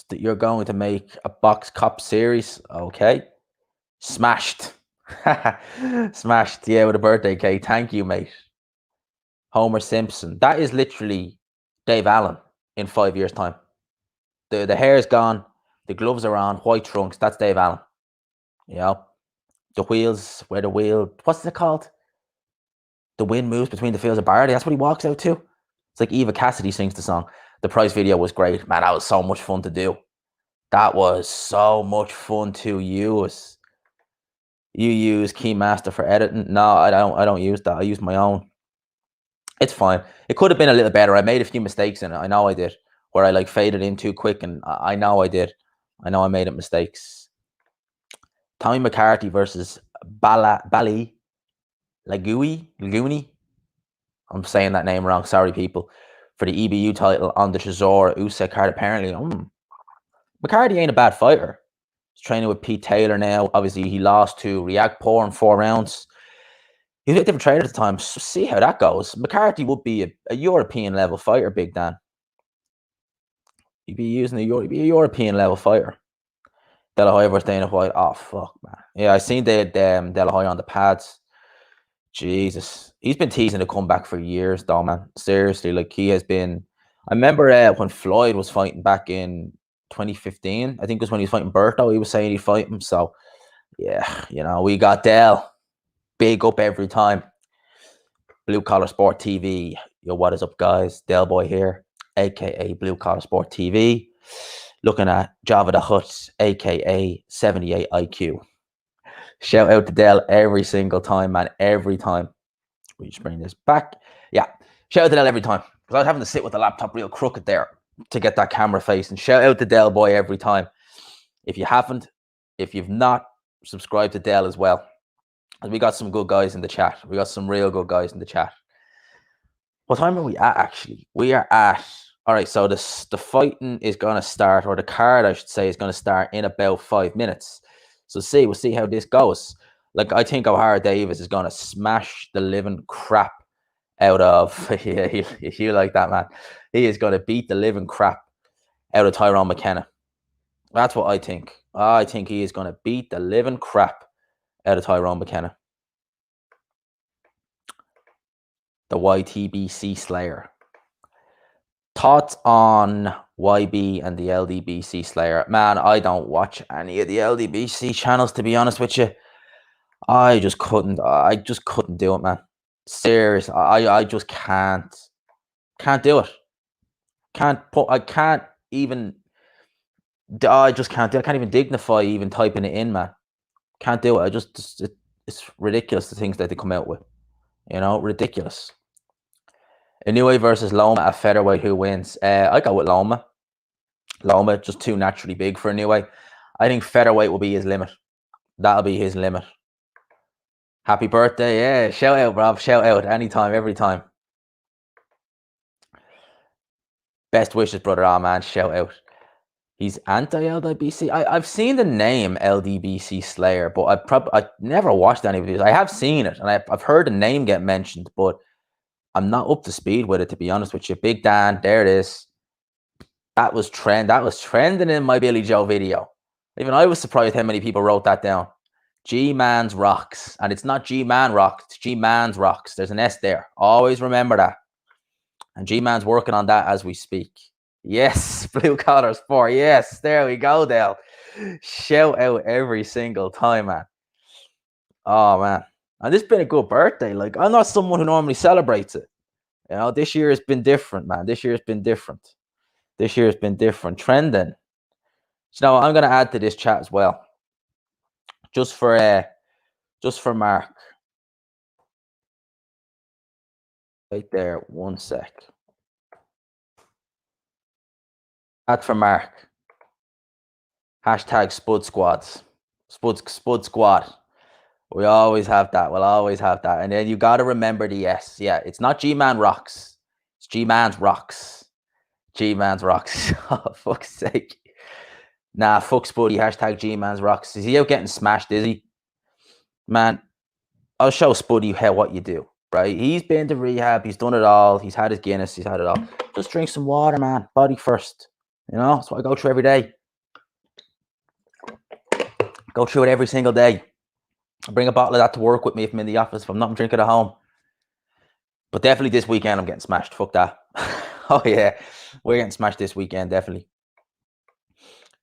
That you're going to make a box cop series, okay? Smashed. Smashed, yeah, with a birthday cake. Thank you, mate. Homer Simpson. That is literally Dave Allen in 5 years' time. The hair's gone, the gloves are on, white trunks. That's Dave Allen. You know, the wheels, what's it called? The wind moves between the fields of barley. That's what he walks out to. It's like Eva Cassidy sings the song. The Price video was great. Man, that was so much fun to do. That was so much fun to use. You use KeyMaster for editing? No, I don't use that. I use my own. It's fine. It could have been a little better. I made a few mistakes in it. I know I did. Where I like faded in too quick, and I know I did. I know I made it mistakes. Tommy McCarthy versus Bali Laguni. I'm saying that name wrong. Sorry, people. For the EBU title on the Chisora Usyk card, apparently. McCarthy ain't a bad fighter. He's training with Pete Taylor now. Obviously, he lost to Riakporhe in 4 rounds. He was a different trader at the time. So see how that goes. McCarthy would be a European level fighter, Big Dan. He'd be using a European level fighter. De La Hoya versus Dana White. Oh, fuck, man. Yeah, I seen De La Hoya on the pads. Jesus. He's been teasing a comeback for years, though, man. Seriously, like, he has been. I remember when Floyd was fighting back in 2015. I think it was when he was fighting Berto. He was saying he'd fight him. So, yeah, you know, we got Del. Big up every time. Blue Collar Sport TV. Yo, what is up, guys? Del Boy here, aka Blue Collar Sport TV. Looking at Java the Hutt, aka 78 IQ. Shout out to Del every single time, man. Every time. We just bring this back. Yeah. Shout out to Del every time. Because I was having to sit with the laptop real crooked there to get that camera face. And shout out to Del Boy every time. If you've not, subscribe to Del as well. We got some good guys in the chat. We got some real good guys in the chat. What time are we at, actually? We are at... All right, so the fighting is going to start, or the card, I should say, is going to start in about 5 minutes. So we'll see how this goes. Like, I think O'Hara Davis is going to smash the living crap out of... Yeah, you like that, man. He is going to beat the living crap out of Tyrone McKenna. That's what I think. I think he is going to beat the living crap out of Tyrone McKenna. The YTBC Slayer. Thoughts on YB and the LDBC Slayer? Man, I don't watch any of the LDBC channels, to be honest with you. I just couldn't do it, man. Serious. I just can't do it. I can't even dignify even typing it in, man. Can't do it. It's ridiculous, the things that they come out with. You know, ridiculous. Inoue versus Loma at featherweight. Who wins? I go with Loma. Loma just too naturally big for Inoue. I think featherweight will be his limit. That'll be his limit. Happy birthday. Yeah, shout out, Rob. Shout out anytime, every time. Best wishes, brother. Oh, man, shout out. He's anti-LDBC. I've seen the name LDBC Slayer, but I never watched any of these. I have seen it, and I've heard the name get mentioned, but I'm not up to speed with it, to be honest with you. Big Dan, there it is. That was trending in my Billy Joe video. Even I was surprised how many people wrote that down. Gman'S rocks, and it's not Gman rocks, it's Gman'S rocks. There's an S there. Always remember that. And Gman's working on that as we speak. Yes, blue collar sport. Yes, there we go, Dale. Shout out every single time, man. Oh man, and this has been a good birthday. Like, I'm not someone who normally celebrates it. You know, this year has been different, man. This year has been different. This year has been different. Trending. So now I'm gonna add to this chat as well. Just for Mark. Right there, one sec. Add for Mark. Hashtag Spud Squads. Spud Squad. We always have that. We'll always have that. And then you got to remember the S. Yeah, it's not G-Man Rocks. It's G-Man's Rocks. G-Man's Rocks. Oh, fuck's sake. Nah, fuck Spuddy. Hashtag G-Man's Rocks. Is he out getting smashed, is he? Man, I'll show Spuddy what you do, right? He's been to rehab. He's done it all. He's had his Guinness. He's had it all. Just drink some water, man. Body first. You know, that's what I go through every day. Go through it every single day. I bring a bottle of that to work with me if I'm in the office, if I'm not drinking at home. But definitely this weekend I'm getting smashed. Fuck that. Oh yeah, we're getting smashed this weekend, definitely.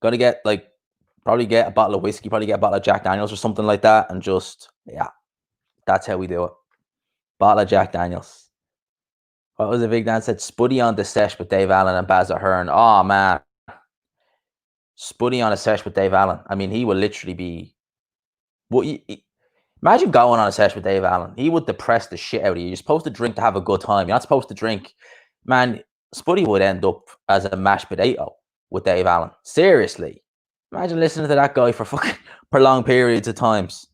Gotta get, like, probably get a bottle of whiskey, probably get a bottle of Jack Daniels or something like that, and just, yeah, that's how we do it. Bottle of Jack Daniels. What was the big Dan said? Spuddy on the sesh with Dave Allen and Baz Ahern. Oh man, Spuddy on a sesh with Dave Allen. I mean, he will literally be. What? Imagine going on a sesh with Dave Allen. He would depress the shit out of you. You're supposed to drink to have a good time. You're not supposed to drink. Man, Spuddy would end up as a mashed potato with Dave Allen. Seriously. Imagine listening to that guy for fucking prolonged periods of times.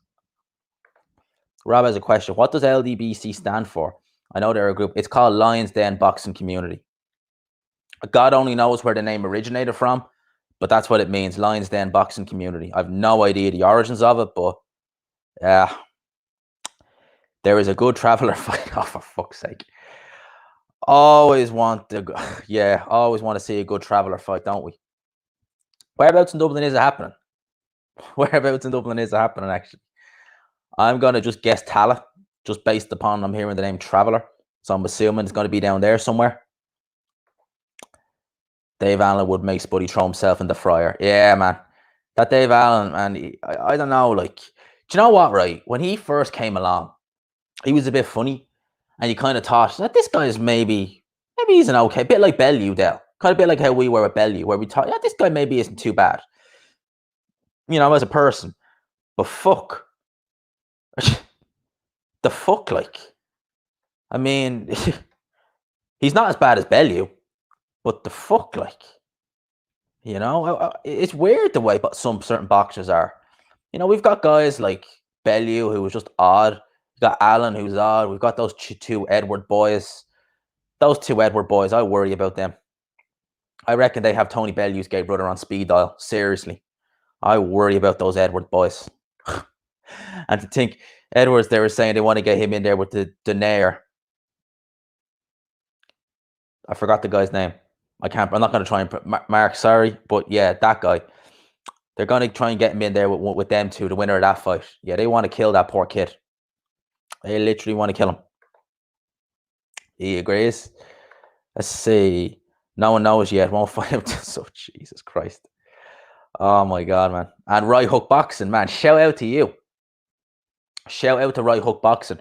Rob has a question. What does LDBC stand for? I know they're a group. It's called Lions Den Boxing Community. God only knows where the name originated from, but that's what it means. Lions Den Boxing Community. I have no idea the origins of it, but yeah. There is a good traveler fight. Oh, for fuck's sake. Always want to see a good traveler fight, don't we? Whereabouts in Dublin is it happening? Whereabouts in Dublin is it happening, actually? I'm going to just guess Tala, just based upon I'm hearing the name Traveller. So I'm assuming it's going to be down there somewhere. Dave Allen would make Spuddy throw himself in the fryer. Yeah, man. That Dave Allen, man, I don't know, like, do you know what, right? When he first came along, he was a bit funny. And you kind of thought that this guy is maybe he's an okay, bit like Bellew, Dale. Kind of bit like how we were with Bellew, where we thought, yeah, this guy maybe isn't too bad. You know, as a person. But fuck. The fuck, like. I mean, he's not as bad as Bellew, but the fuck, like. You know, it's weird the way some certain boxers are. You know, we've got guys like Bellew, who was just odd. We've got Allen, who's odd. We've got those two Edward boys. Those two Edward boys, I worry about them. I reckon they have Tony Bellew's gay brother on speed dial. Seriously. I worry about those Edward boys. And to think, Edwards, they were saying they want to get him in there with the Nair. I forgot the guy's name. I'm not going to try and... Mark, sorry. But yeah, that guy. They're going to try and get him in there with them two, the winner of that fight. Yeah, they want to kill that poor kid. They literally want to kill him. He agrees. Let's see. No one knows yet. Won't find out. So, Jesus Christ. Oh, my God, man. And Right Hook Boxing, man. Shout out to you. Shout out to Right Hook Boxing.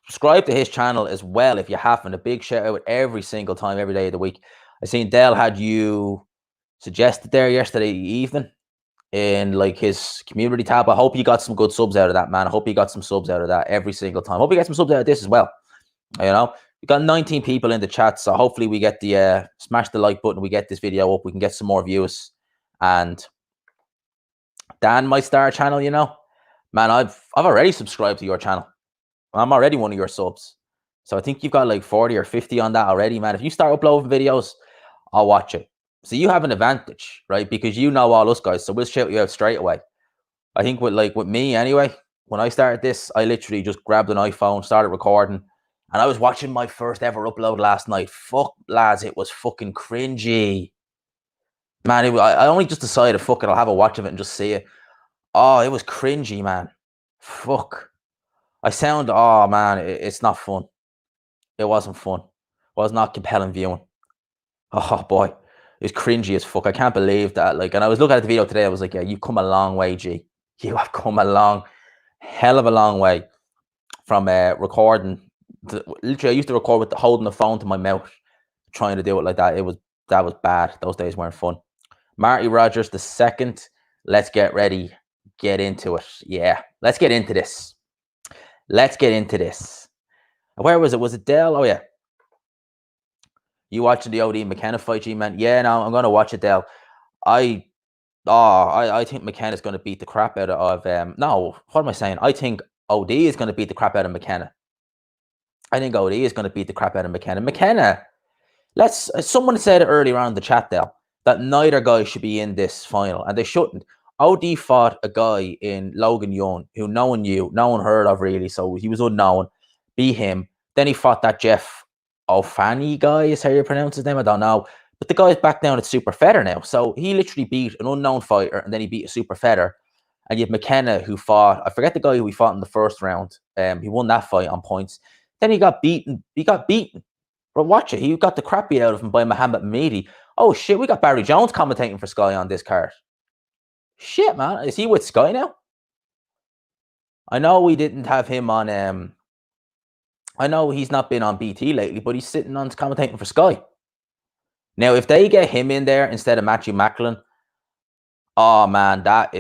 Subscribe to his channel as well if you haven't. A big shout out every single time, every day of the week. I seen Dale had you suggested there yesterday evening in like his community tab. I hope you got some good subs out of that, man. I hope you got some subs out of that every single time. I hope you get some subs out of this as well. You know, we got 19 people in the chat, so hopefully we get the smash the like button. We get this video up. We can get some more views, and Dan might start a channel. You know, man, I've already subscribed to your channel. I'm already one of your subs, so I think you've got like 40 or 50 on that already, man. If you start uploading videos, I'll watch it. So you have an advantage, right? Because you know all us guys, so we'll shout you out straight away. I think with me anyway, when I started this, I literally just grabbed an iPhone, started recording, and I was watching my first ever upload last night. Fuck, lads, it was fucking cringy. Man, I only just decided, fuck it, I'll have a watch of it and just see it. Oh, it was cringy, man. Fuck. Oh man, it's not fun. It wasn't fun. It was not compelling viewing. Oh boy, it was cringy as fuck. I can't believe that. Like, and I was looking at the video today. I was like, yeah, you've come a long way, G. You have come a hell of a long way from recording. Literally, I used to record with holding the phone to my mouth, trying to do it like that. That was bad. Those days weren't fun. Marty Rogers the second. Let's get ready. Get into it. Yeah, let's get into this. Let's get into this. Where was it? Was it Dell? Oh yeah. You watching the OD McKenna fight, G-Man? Yeah, no, I'm gonna watch it, Dell. I think McKenna's gonna beat the crap out of no, what am I saying? I think OD is gonna beat the crap out of McKenna. I think OD is gonna beat the crap out of McKenna. McKenna, someone said it earlier on in the chat, Dell, that neither guy should be in this final, and they shouldn't. OD fought a guy in Logan Young who no one knew, no one heard of really, so he was unknown. Beat him. Then he fought that Jeff O'Fanny guy, is how you pronounce his name? I don't know. But the guy's back down at super feather now. So he literally beat an unknown fighter, and then he beat a super feather. And you have McKenna, who fought, I forget the guy who he fought in the first round. He won that fight on points. Then he got beaten. But watch it. He got the crap beat out of him by Muhammad Hamidi. Oh shit, we got Barry Jones commentating for Sky on this card. Shit, man. Is he with Sky now? I know we didn't have him on I know he's not been on BT lately, but he's sitting on commentating for Sky. Now, if they get him in there instead of Matthew Macklin, oh man, that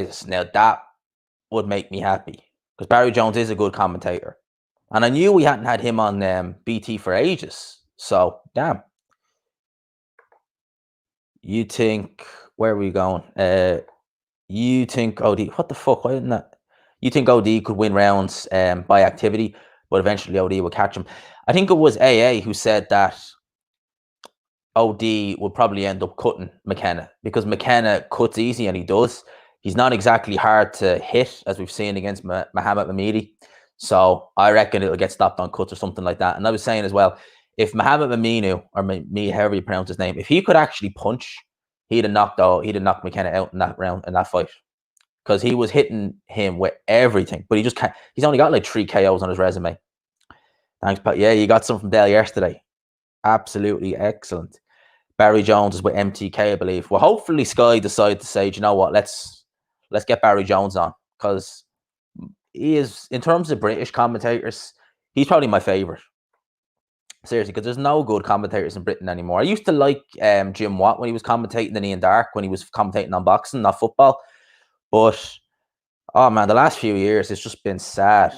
would make me happy. Because Barry Jones is a good commentator. And I knew we hadn't had him on BT for ages. So, damn. You think, where are we going? You think OD, what the fuck? Why didn't that? You think OD could win rounds by activity, but eventually OD will catch him. I think it was AA who said that OD will probably end up cutting McKenna because McKenna cuts easy, and he does. He's not exactly hard to hit, as we've seen against Muhammad Hamidi. So I reckon it'll get stopped on cuts or something like that. And I was saying as well, if Muhammad Aminu, or however you pronounce his name, if he could actually punch, he'd have knocked McKenna out in that round, in that fight. Because he was hitting him with everything. But he just can't. He's only got like 3 KOs on his resume. Thanks, Pat. Yeah, you got some from Dale yesterday. Absolutely excellent. Barry Jones is with MTK, I believe. Well, hopefully Sky decide to say, you know what, let's get Barry Jones on, because he is, in terms of British commentators, he's probably my favorite. Seriously, because there's no good commentators in Britain anymore. I used to like Jim Watt when he was commentating in Ian Dark, when he was commentating on boxing, not football. But oh man, the last few years it's just been sad.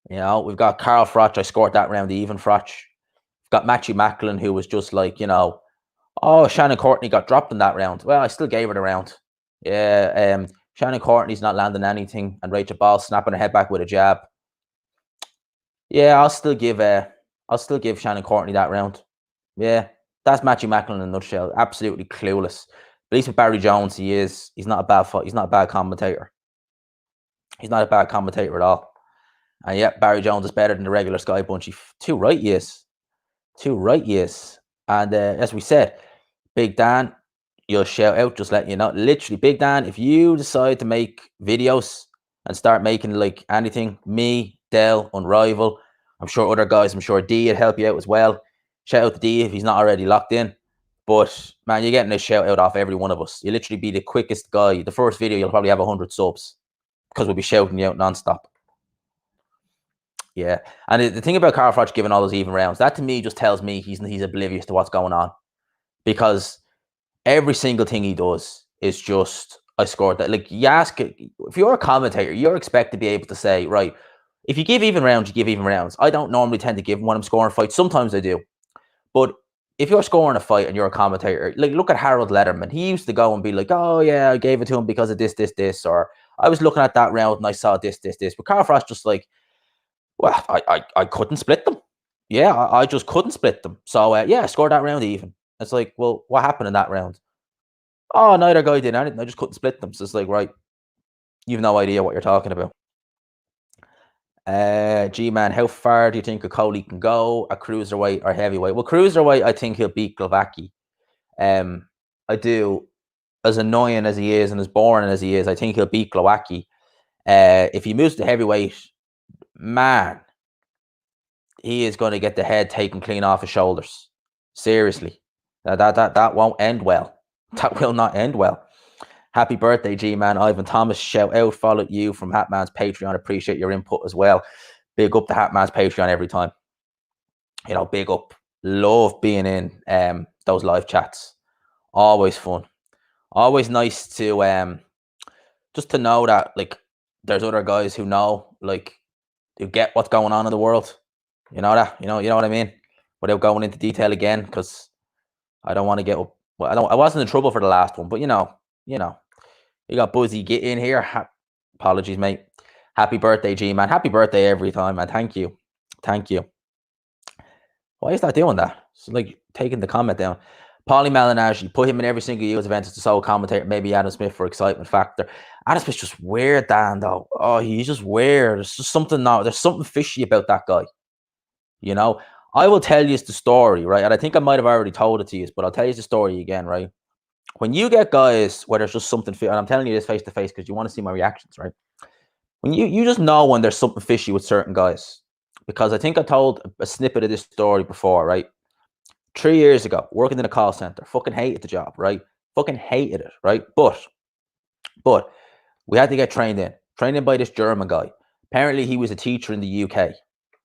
You know, we've got Carl Froch. I scored that round even Froch. We've got Matthew Macklin, who was just like, you know, oh, Shannon Courtney got dropped in that round. Well, I still gave her the round. Yeah, Shannon Courtney's not landing anything, and Rachel Ball snapping her head back with a jab. Yeah, I'll still give Shannon Courtney that round. Yeah, that's Matthew Macklin in a nutshell. Absolutely clueless. But at least with Barry Jones, he's not a bad fight. He's not a bad commentator. He's not a bad commentator at all. And yeah, Barry Jones is better than the regular Sky Bunch. Too right, yes. And as we said, Big Dan, you'll shout out, just letting you know. Literally, Big Dan, if you decide to make videos and start making like anything, me, Dell, Unrival, I'm sure other guys, I'm sure D would help you out as well. Shout out to D if he's not already locked in. But man, you're getting a shout out off every one of us. You'll literally be the quickest guy. The first video, you'll probably have 100 subs because we'll be shouting you out nonstop. Yeah, and the thing about Carl Froch giving all those even rounds, that to me just tells me he's oblivious to what's going on, because every single thing he does is just, I scored that. Like, you ask, if you're a commentator, you're expected to be able to say, right, if you give even rounds, you give even rounds. I don't normally tend to give them when I'm scoring fights. Sometimes I do, but if you're scoring a fight and you're a commentator, like look at Harold Letterman. He used to go and be like, oh yeah, I gave it to him because of this, or I was looking at that round and I saw this. But Carl Froch just like, well, I couldn't split them. Yeah, I just couldn't split them. So yeah, I scored that round even. It's like, well, what happened in that round? Oh, neither guy did anything. I just couldn't split them. So it's like, right, you've no idea what you're talking about. G-Man, how far do you think a Coley can go? A cruiserweight or heavyweight? Well, cruiserweight, I think he'll beat Glovacki. I do. As annoying as he is and as boring as he is, I think he'll beat Glowacki. If he moves to heavyweight, man, he is going to get the head taken clean off his shoulders. Seriously, that won't end well. That will not end well. Happy birthday, G-Man. Ivan Thomas, shout out. Followed you from Hatman's Patreon. Appreciate your input as well. Big up to Hatman's Patreon every time. You know, big up. Love being in those live chats. Always fun. Always nice to just to know that like there's other guys who know, like, who get what's going on in the world. You know that? You know what I mean? Without going into detail again, because I don't want to get up. Well, I wasn't in trouble for the last one, but you know, you got Buzzy get in here. Apologies, mate. Happy birthday, G-Man. Happy birthday every time, man. Thank you. Why is that doing that? It's like taking the comment down. Paulie Malignaggi, put him in every single US event as the sole commentator. Maybe Adam Smith for excitement factor. Adam Smith's just weird, Dan, though. Oh, he's just weird. There's just something now. There's something fishy about that guy. You know, I will tell you the story, right? And I think I might have already told it to you, but I'll tell you the story again, right? When you get guys where there's just something, and I'm telling you this face to face because you want to see my reactions, right? When you just know when there's something fishy with certain guys, because I think I told a snippet of this story before, right? 3 years ago, working in a call center, fucking hated the job, right? Fucking hated it, right? But we had to get trained in by this German guy. Apparently, he was a teacher in the UK.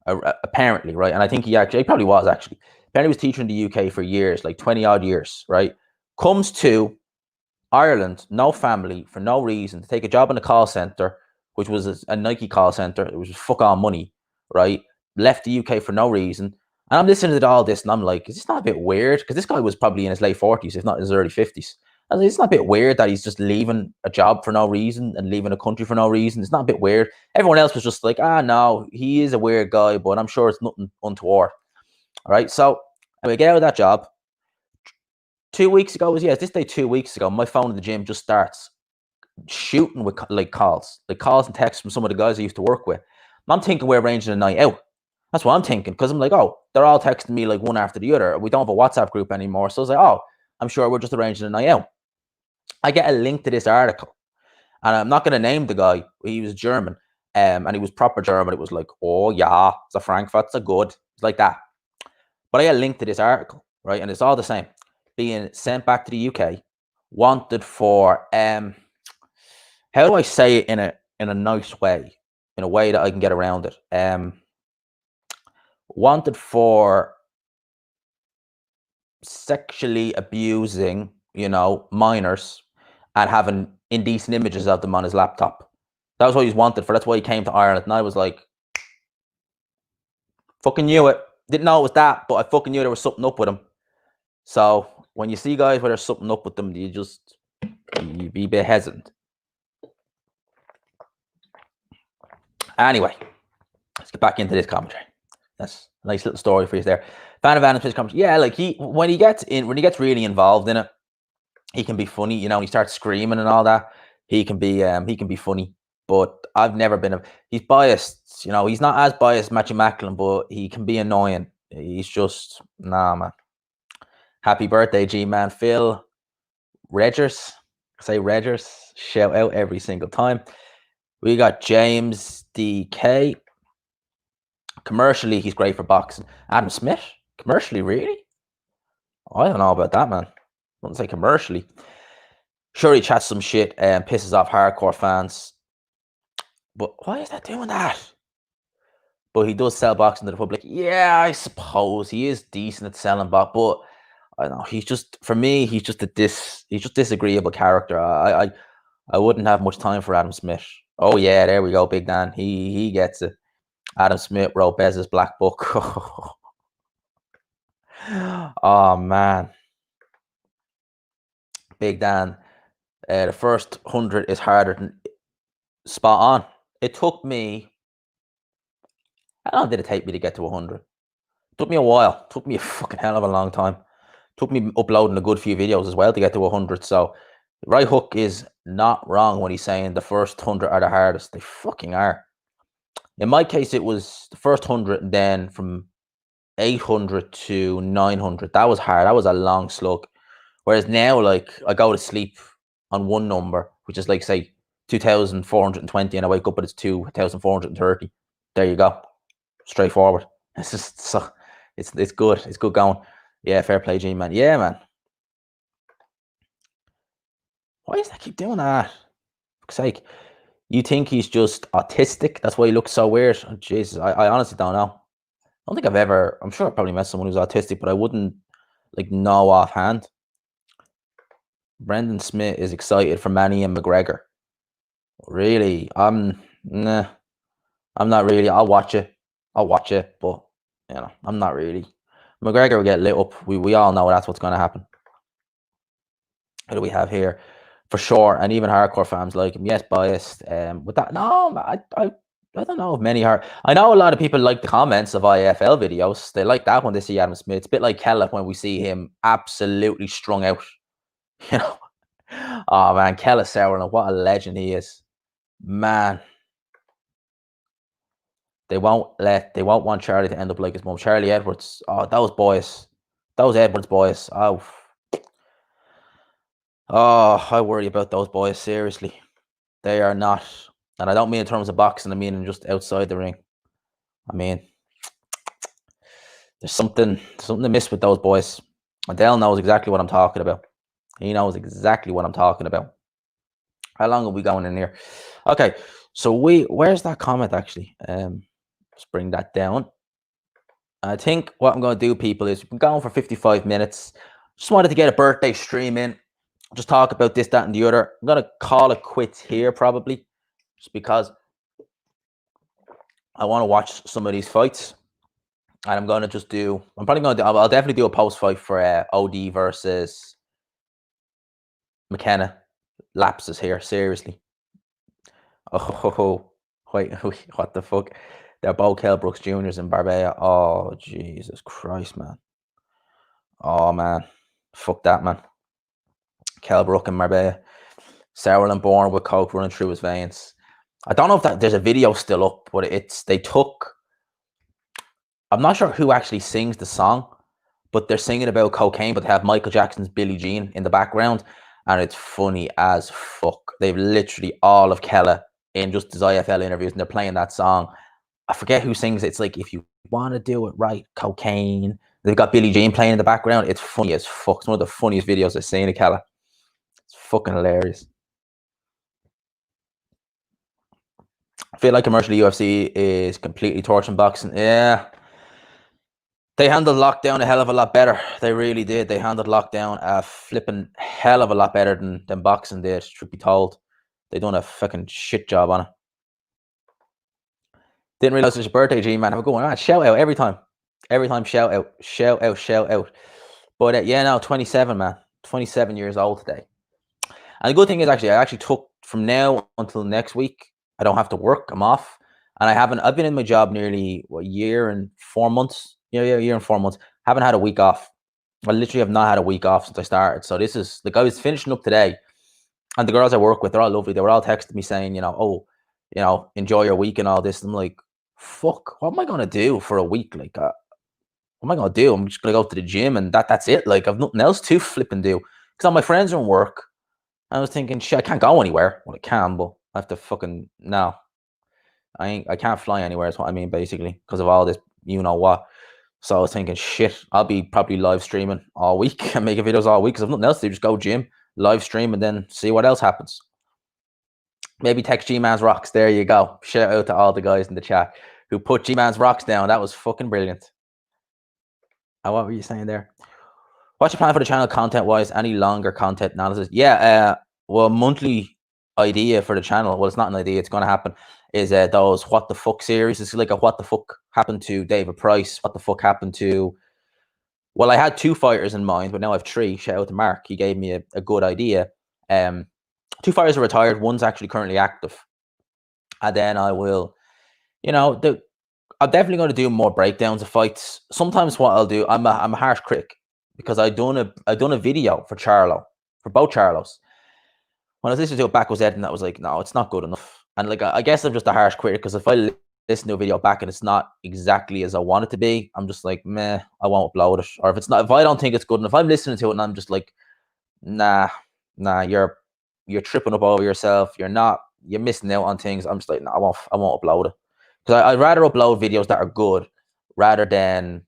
Apparently, right? And I think he probably was actually. Apparently, he was teaching in the UK for years, like 20 odd years, right? Comes to Ireland, no family, for no reason, to take a job in a call center, which was a Nike call center. It was just fuck all money, right? Left the UK for no reason. And I'm listening to all this and I'm like, is this not a bit weird? Because this guy was probably in his late 40s, if not in his early 50s. I was like, it's not a bit weird that he's just leaving a job for no reason and leaving a country for no reason. It's not a bit weird. Everyone else was just like, no, he is a weird guy, but I'm sure it's nothing untoward. All right. So I get out of that job. 2 weeks ago this day 2 weeks ago, my phone in the gym just starts shooting with like calls and texts from some of the guys I used to work with. I'm thinking we're arranging a night out. That's what I'm thinking, because I'm like, oh, they're all texting me like one after the other. We don't have a WhatsApp group anymore. So I was like, oh, I'm sure we're just arranging a night out. I get a link to this article, and I'm not going to name the guy. He was German, and he was proper German. It was like, oh yeah, it's a Frankfurt's a good. It's like that. But I get a link to this article, right? And it's all the same. Being sent back to the UK, wanted for how do I say it in a nice way, in a way that I can get around it? Wanted for sexually abusing, minors and having indecent images of them on his laptop. That was what he's wanted for. That's why he came to Ireland. And I was like, fucking knew it. Didn't know it was that, but I fucking knew there was something up with him. So when you see guys where there's something up with them, you be a bit hesitant. Anyway, let's get back into this commentary. That's a nice little story for you there. Fan of Adam Smith's commentary. Yeah, like when he gets really involved in it, he can be funny. He starts screaming and all that. He can be funny. But I've never been he's biased. He's not as biased as Matthew Macklin, but he can be annoying. He's just man. Happy birthday, G-Man. Phil Regers. Say Regers. Shout out every single time. We got James DK. Commercially, he's great for boxing. Adam Smith? Commercially, really? I don't know about that, man. I wouldn't say commercially. Sure, he chats some shit and pisses off hardcore fans. But why is that doing that? But he does sell boxing to the public. Yeah, I suppose he is decent at selling boxing, but I don't know. He's just, for me, he's just disagreeable character. I wouldn't have much time for Adam Smith. Oh yeah, there we go, Big Dan. He gets it. Adam Smith wrote Bez's Black Book. Oh man, Big Dan. The first 100 is harder than spot on. It took me. How long did it take me to get to 100? It took me a while. It took me a fucking hell of a long time. It took me uploading a good few videos as well to get to 100. So Right hook is not wrong when he's saying the first 100 are the hardest. They fucking are. In my case, it was the first 100, and then from 800 to 900. That was hard. That was a long slug. Whereas now, like, I go to sleep on one number, which is like, say, 2,420, and I wake up and it's 2,430. There you go. Straightforward. It's just so, it's good. It's good going. Yeah, fair play, G, man. Yeah, man. Why does that keep doing that? For fuck's sake. You think he's just autistic? That's why he looks so weird. Oh, Jesus, I honestly don't know. I don't think I've ever. I'm sure I probably met someone who's autistic, but I wouldn't like know offhand. Brendan Smith is excited for Manny and McGregor. Really, nah. I'm not really. I'll watch it, but I'm not really. McGregor will get lit up. We all know that's what's going to happen. Who do we have here? For sure, and even hardcore fans like him. Yes, biased. With that, no, I don't know if many are. I know a lot of people like the comments of IFL videos. They like that when they see Adam Smith. It's a bit like Keller when we see him absolutely strung out. You know, oh man, Keller Sauerland, what a legend he is, man. They won't want Charlie to end up like his mom, Charlie Edwards. Oh, those boys, those Edwards boys. Oh, I worry about those boys seriously. They are not, and I don't mean in terms of boxing. I mean in just outside the ring. I mean, there's something amiss with those boys. Adele knows exactly what I'm talking about. He knows exactly what I'm talking about. How long are we going in here? Okay, so where's that comment actually? Let's bring that down. I think what I'm going to do, people, is we've been going for 55 minutes. Just wanted to get a birthday stream in. Just talk about this, that, and the other. I'm going to call it quits here, probably, just because I want to watch some of these fights. And I'm going to just do, I'm probably going to do, I'll definitely do a post fight for OD versus McKenna. Lapses here, seriously. Oh, wait, what the fuck? They're both Kell Brooks Juniors in Barbea. Oh, Jesus Christ, man. Oh, man. Fuck that, man. Kell Brook in Marbella. Sauerland born with coke running through his veins. I don't know if there's a video still up, but I'm not sure who actually sings the song, but they're singing about cocaine, but they have Michael Jackson's Billie Jean in the background, and it's funny as fuck. They've literally all of Kella in just his IFL interviews, and they're playing that song. I forget who sings it. It's like, if you want to do it right, cocaine. They've got Billie Jean playing in the background. It's funny as fuck. It's one of the funniest videos I've seen of Kella. It's fucking hilarious. I feel like commercial UFC is completely torching boxing. Yeah. They handled lockdown a hell of a lot better. They really did. They handled lockdown a flipping hell of a lot better than boxing did, truth be told. They done a fucking shit job on it. Didn't realize it was your birthday, G, man. Have a good one. Man, shout out every time. Every time, shout out. Shout out, shout out. But yeah, no, 27, man. 27 years old today. And the good thing is, actually, I actually took from now until next week, I don't have to work. I'm off. And I've been in my job nearly a year and 4 months. Yeah, a year and 4 months. Haven't had a week off. I literally have not had a week off since I started. So this is, like, I was finishing up today. And the girls I work with, they're all lovely. They were all texting me saying, enjoy your week and all this. And I'm like, fuck, what am I going to do for a week? Like, what am I going to do? I'm just going to go to the gym and that's it. Like, I've nothing else to flip and do. Because all my friends are in work. I was thinking, shit, I can't go anywhere. Well, I can, but I have to fucking, no. I can't fly anywhere is what I mean, basically, because of all this, you know what. So I was thinking, shit, I'll be probably live streaming all week and making videos all week because I've nothing else to do. Just go gym, live stream, and then see what else happens. Maybe text Gman'S Rocks. There you go. Shout out to all the guys in the chat who put Gman'S Rocks down. That was fucking brilliant. What were you saying there? What's your plan for the channel content-wise? Any longer content analysis? Yeah, well, monthly idea for the channel. Well, it's not an idea. It's going to happen. Is those What the Fuck series. It's like a What the Fuck happened to David Price. What the fuck happened to... Well, I had 2 fighters in mind, but now I have 3. Shout out to Mark. He gave me a good idea. 2 fighters are retired. One's actually currently active. And then I will, I'm definitely going to do more breakdowns of fights. Sometimes what I'll do, I'm a harsh critic because I done a video for both Charlos. when I was listening to it backwards editing, I was like, no, it's not good enough. And like, I guess I'm just a harsh critic, because if I listen to a video back and it's not exactly as I want it to be, I'm just like, meh, I won't upload it. Or if it's not, if I don't think it's good enough, if I'm listening to it and I'm just like, nah, you're tripping up over yourself. You're missing out on things. I'm just like, no, I won't upload it, because I'd rather upload videos that are good rather than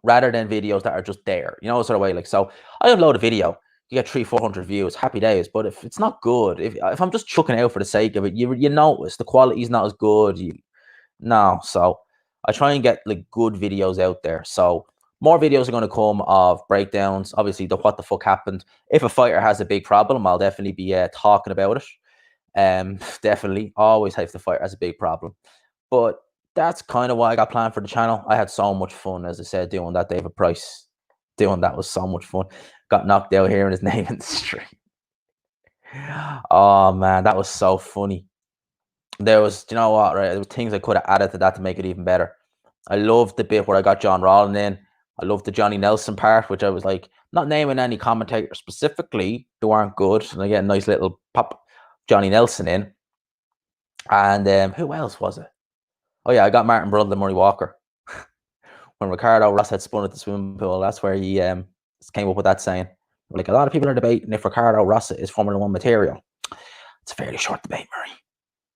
videos that are just there, sort of way. Like, so I upload a video, you get 300-400 views, happy days. But if it's not good, if I'm just chucking out for the sake of it, you notice the quality's not as good. So I try and get like good videos out there. So more videos are going to come of breakdowns. Obviously, the what the fuck happened. If a fighter has a big problem, I'll definitely be talking about it. Definitely, always if the fighter has a big problem. But that's kind of what I got planned for the channel. I had so much fun, as I said, doing that David Price. Doing that was so much fun. Got knocked out hearing his name in the street. Oh man, that was so funny. There was, you know what, right? There was things I could have added to that to make it even better. I loved the bit where I got John Rollin in. I loved the Johnny Nelson part, which I was like, not naming any commentator specifically who aren't good. And I get a nice little pop Johnny Nelson in. And who else was it? Oh yeah, I got Martin Brundle and Murray Walker. When Ricardo Ross had spun at the swimming pool, that's where he came up with that saying. Like, a lot of people are debating if Ricardo Rossa is Formula One material. It's a fairly short debate, Murray.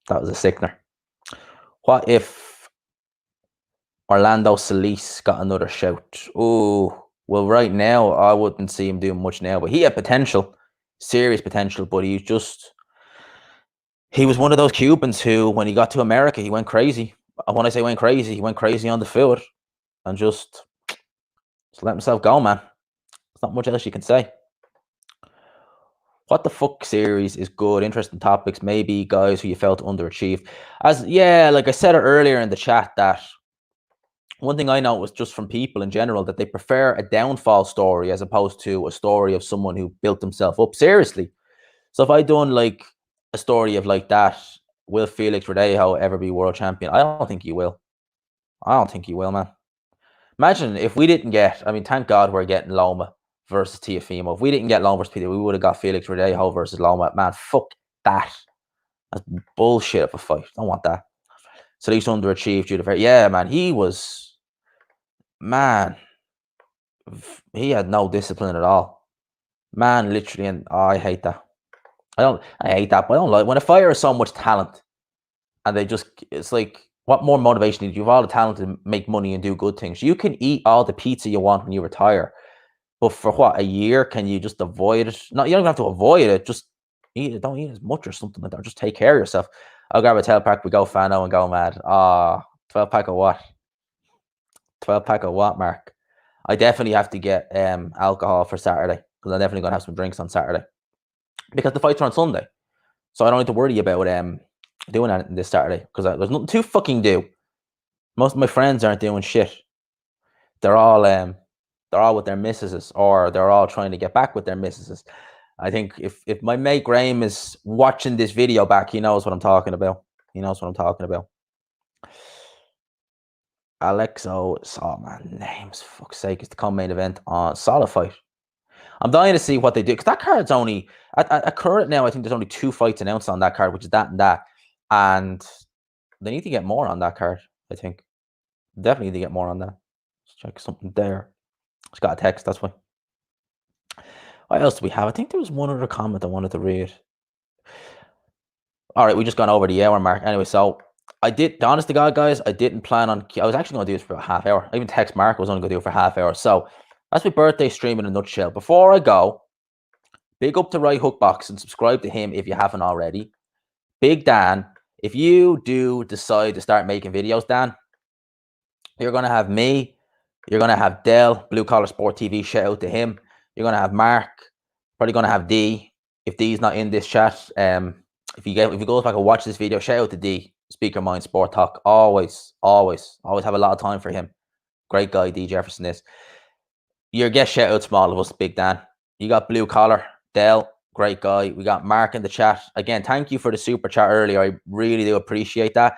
That was a sickener. What if Orlando Solis got another shout? Oh, well, right now I wouldn't see him doing much now, but he had potential, serious potential. But he was one of those Cubans who, when he got to America, he went crazy. When I say went crazy, he went crazy on the field and just let himself go, man. There's not much else you can say. What the fuck series is good, interesting topics, maybe guys who you felt underachieved. Like I said earlier in the chat, that one thing I noticed just from people in general, that they prefer a downfall story as opposed to a story of someone who built himself up seriously. So if I done like a story of like that, will Felix Verdejo ever be world champion? I don't think he will. I don't think he will, man. Imagine if we didn't get, I mean, thank God we're getting Loma versus Teofimo. If we didn't get Loma versus Peter, we would have got Felix Verdejo versus Loma. Man, fuck that. That's bullshit of a fight. Don't want that. So he's underachieved due to yeah, man. He had no discipline at all. Man, literally, and I hate that. I hate that, but I don't like when a fighter has so much talent and it's like, what more motivation do you have? All the talent to make money and do good things. You can eat all the pizza you want when you retire. But for what, a year, can you just avoid it? No, you don't have to avoid it. Just eat it. Don't eat as much or something like that. Just take care of yourself. I'll grab a 12-pack. We go Fano and go mad. 12-pack of what? 12-pack of what, Mark? I definitely have to get alcohol for Saturday, because I'm definitely going to have some drinks on Saturday, because the fights are on Sunday. So I don't need to worry about doing anything this Saturday, because there's nothing to fucking do. Most of my friends aren't doing shit. They're all with their missuses, or they're all trying to get back with their missuses. I think if my mate Graham is watching this video back, he knows what I'm talking about. He knows what I'm talking about. Alexo, oh man, names, fuck's sake, it's the co-main event on solid fight. I'm dying to see what they do, because that card's only at current now. I think there's only 2 fights announced on that card, which is that and that, and they need to get more on that card. I think definitely need to get more on that. Let's check something there. Just got a text, that's why. What else do we have? I think there was one other comment I wanted to read. All right, we just gone over the hour mark. Anyway, so honest to God, guys, I didn't plan on, I was actually going to do this for a half hour. I even text Mark, I was only going to do it for half hour. So that's my birthday stream in a nutshell. Before I go, big up to Right Hook Box and subscribe to him if you haven't already. Big Dan, if you do decide to start making videos, Dan, you're going to have me. You're going to have Dell, Blue Collar Sport TV, shout out to him. You're going to have Mark, probably going to have D. If D's not in this chat, if you go back and watch this video, shout out to D, Speaker Mind Sport Talk. Always have a lot of time for him. Great guy, D Jefferson is. Your guest shout out small of us, Big Dan. You got Blue Collar, Dell, great guy. We got Mark in the chat. Again, thank you for the super chat earlier. I really do appreciate that.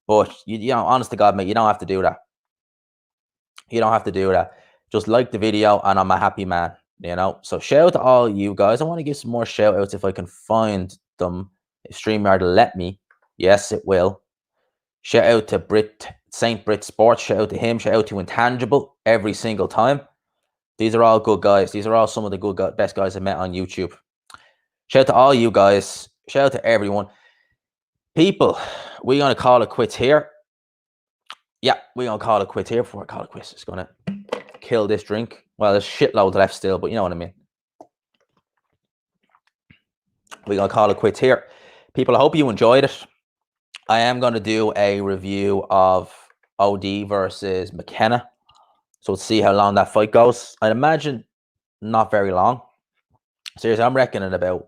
But you know, honest to God, mate, you don't have to do that. You don't have to do that. Just like the video and I'm a happy man. You know, so shout out to all you guys. I want to give some more shout outs if I can find them. If StreamYard will let me. Yes, it will. Shout out to Saint Brit Sports. Shout out to him. Shout out to Intangible every single time. These are all good guys. These are all some of the best guys I met on YouTube. Shout out to all you guys. Shout out to everyone. People, we're going to call it quits here. Yeah, we're going to call it quits here before I call it quits. It's going to kill this drink. Well, there's shitloads left still, but you know what I mean. We're going to call it quits here. People, I hope you enjoyed it. I am going to do a review of OD versus McKenna. So we'll see how long that fight goes. I'd imagine not very long. Seriously, I'm reckoning about,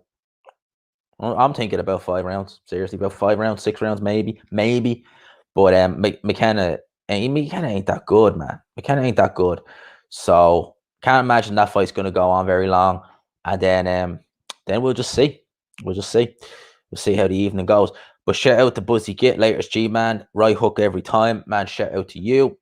I'm thinking about 5 rounds. Seriously, about 5 rounds, 6 rounds, maybe. But McKenna ain't that good, man. McKenna ain't that good. So can't imagine that fight's going to go on very long. And then we'll just see. We'll see how the evening goes. But shout out to Buzzy Git, latest G-Man. Right hook every time. Man, shout out to you.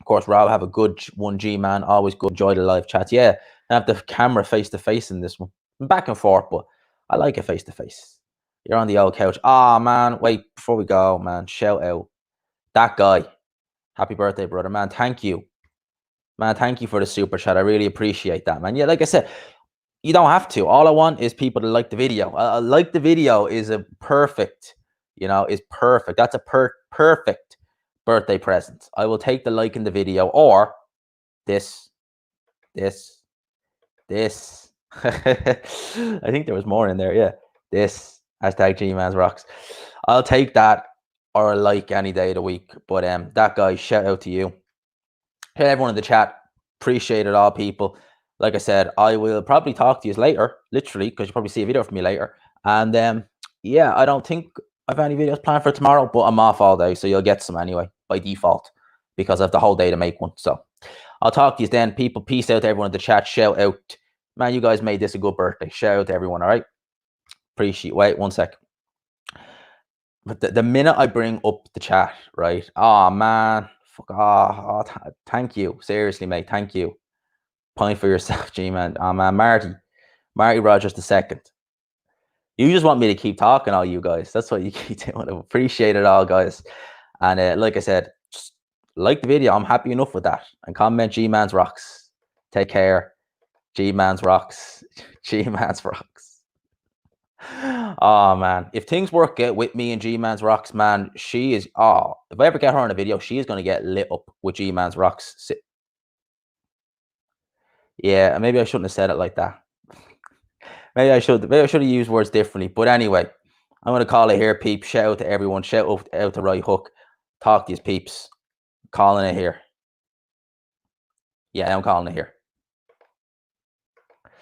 Of course, Rob, have a good one, G-Man. Always good. Enjoy the live chats. Yeah, I have the camera face-to-face in this one. I'm back and forth, but I like it face-to-face. You're on the old couch. Ah, man, wait, before we go, man, shout out. That guy. Happy birthday, brother, man. Thank you. Man, thank you for the super chat. I really appreciate that, man. Yeah, like I said, you don't have to. All I want is people to like the video. Like the video is a perfect, is perfect. That's a perfect birthday present. I will take the like in the video or this. I think there was more in there. Yeah, this hashtag Gman'S rocks. I'll take that or a like any day of the week. But that guy, shout out to you. Hey, everyone in the chat. Appreciate it all, people. Like I said, I will probably talk to you later, literally, because you'll probably see a video from me later. And yeah, I don't think I've any videos planned for tomorrow, but I'm off all day, so you'll get some anyway by default because I have the whole day to make one. So I'll talk to you then, people. Peace out to everyone in the chat. Shout out. Man, you guys made this a good birthday. Shout out to everyone, all right? Appreciate. Wait 1 sec. But the minute I bring up the chat, right? Oh, man. Fuck. Oh, thank you. Seriously, mate. Thank you. Point for yourself, G-Man. Oh, man. Marty Rogers II. You just want me to keep talking, all you guys. That's what you keep doing. I appreciate it all, guys. And like I said, just like the video. I'm happy enough with that. And comment G-Man's rocks. Take care. G-Man's rocks. G-Man's rocks. Oh, man. If things work out with me and G-Man's rocks, man, she is... Oh, if I ever get her on a video, she is going to get lit up with G-Man's rocks. Yeah, maybe I shouldn't have said it like that. Maybe I should have used words differently. But anyway, I'm going to call it here, peeps. Shout out to everyone. Shout out to Right Hook. Talk to you, peeps. Calling it here. Yeah, I'm calling it here.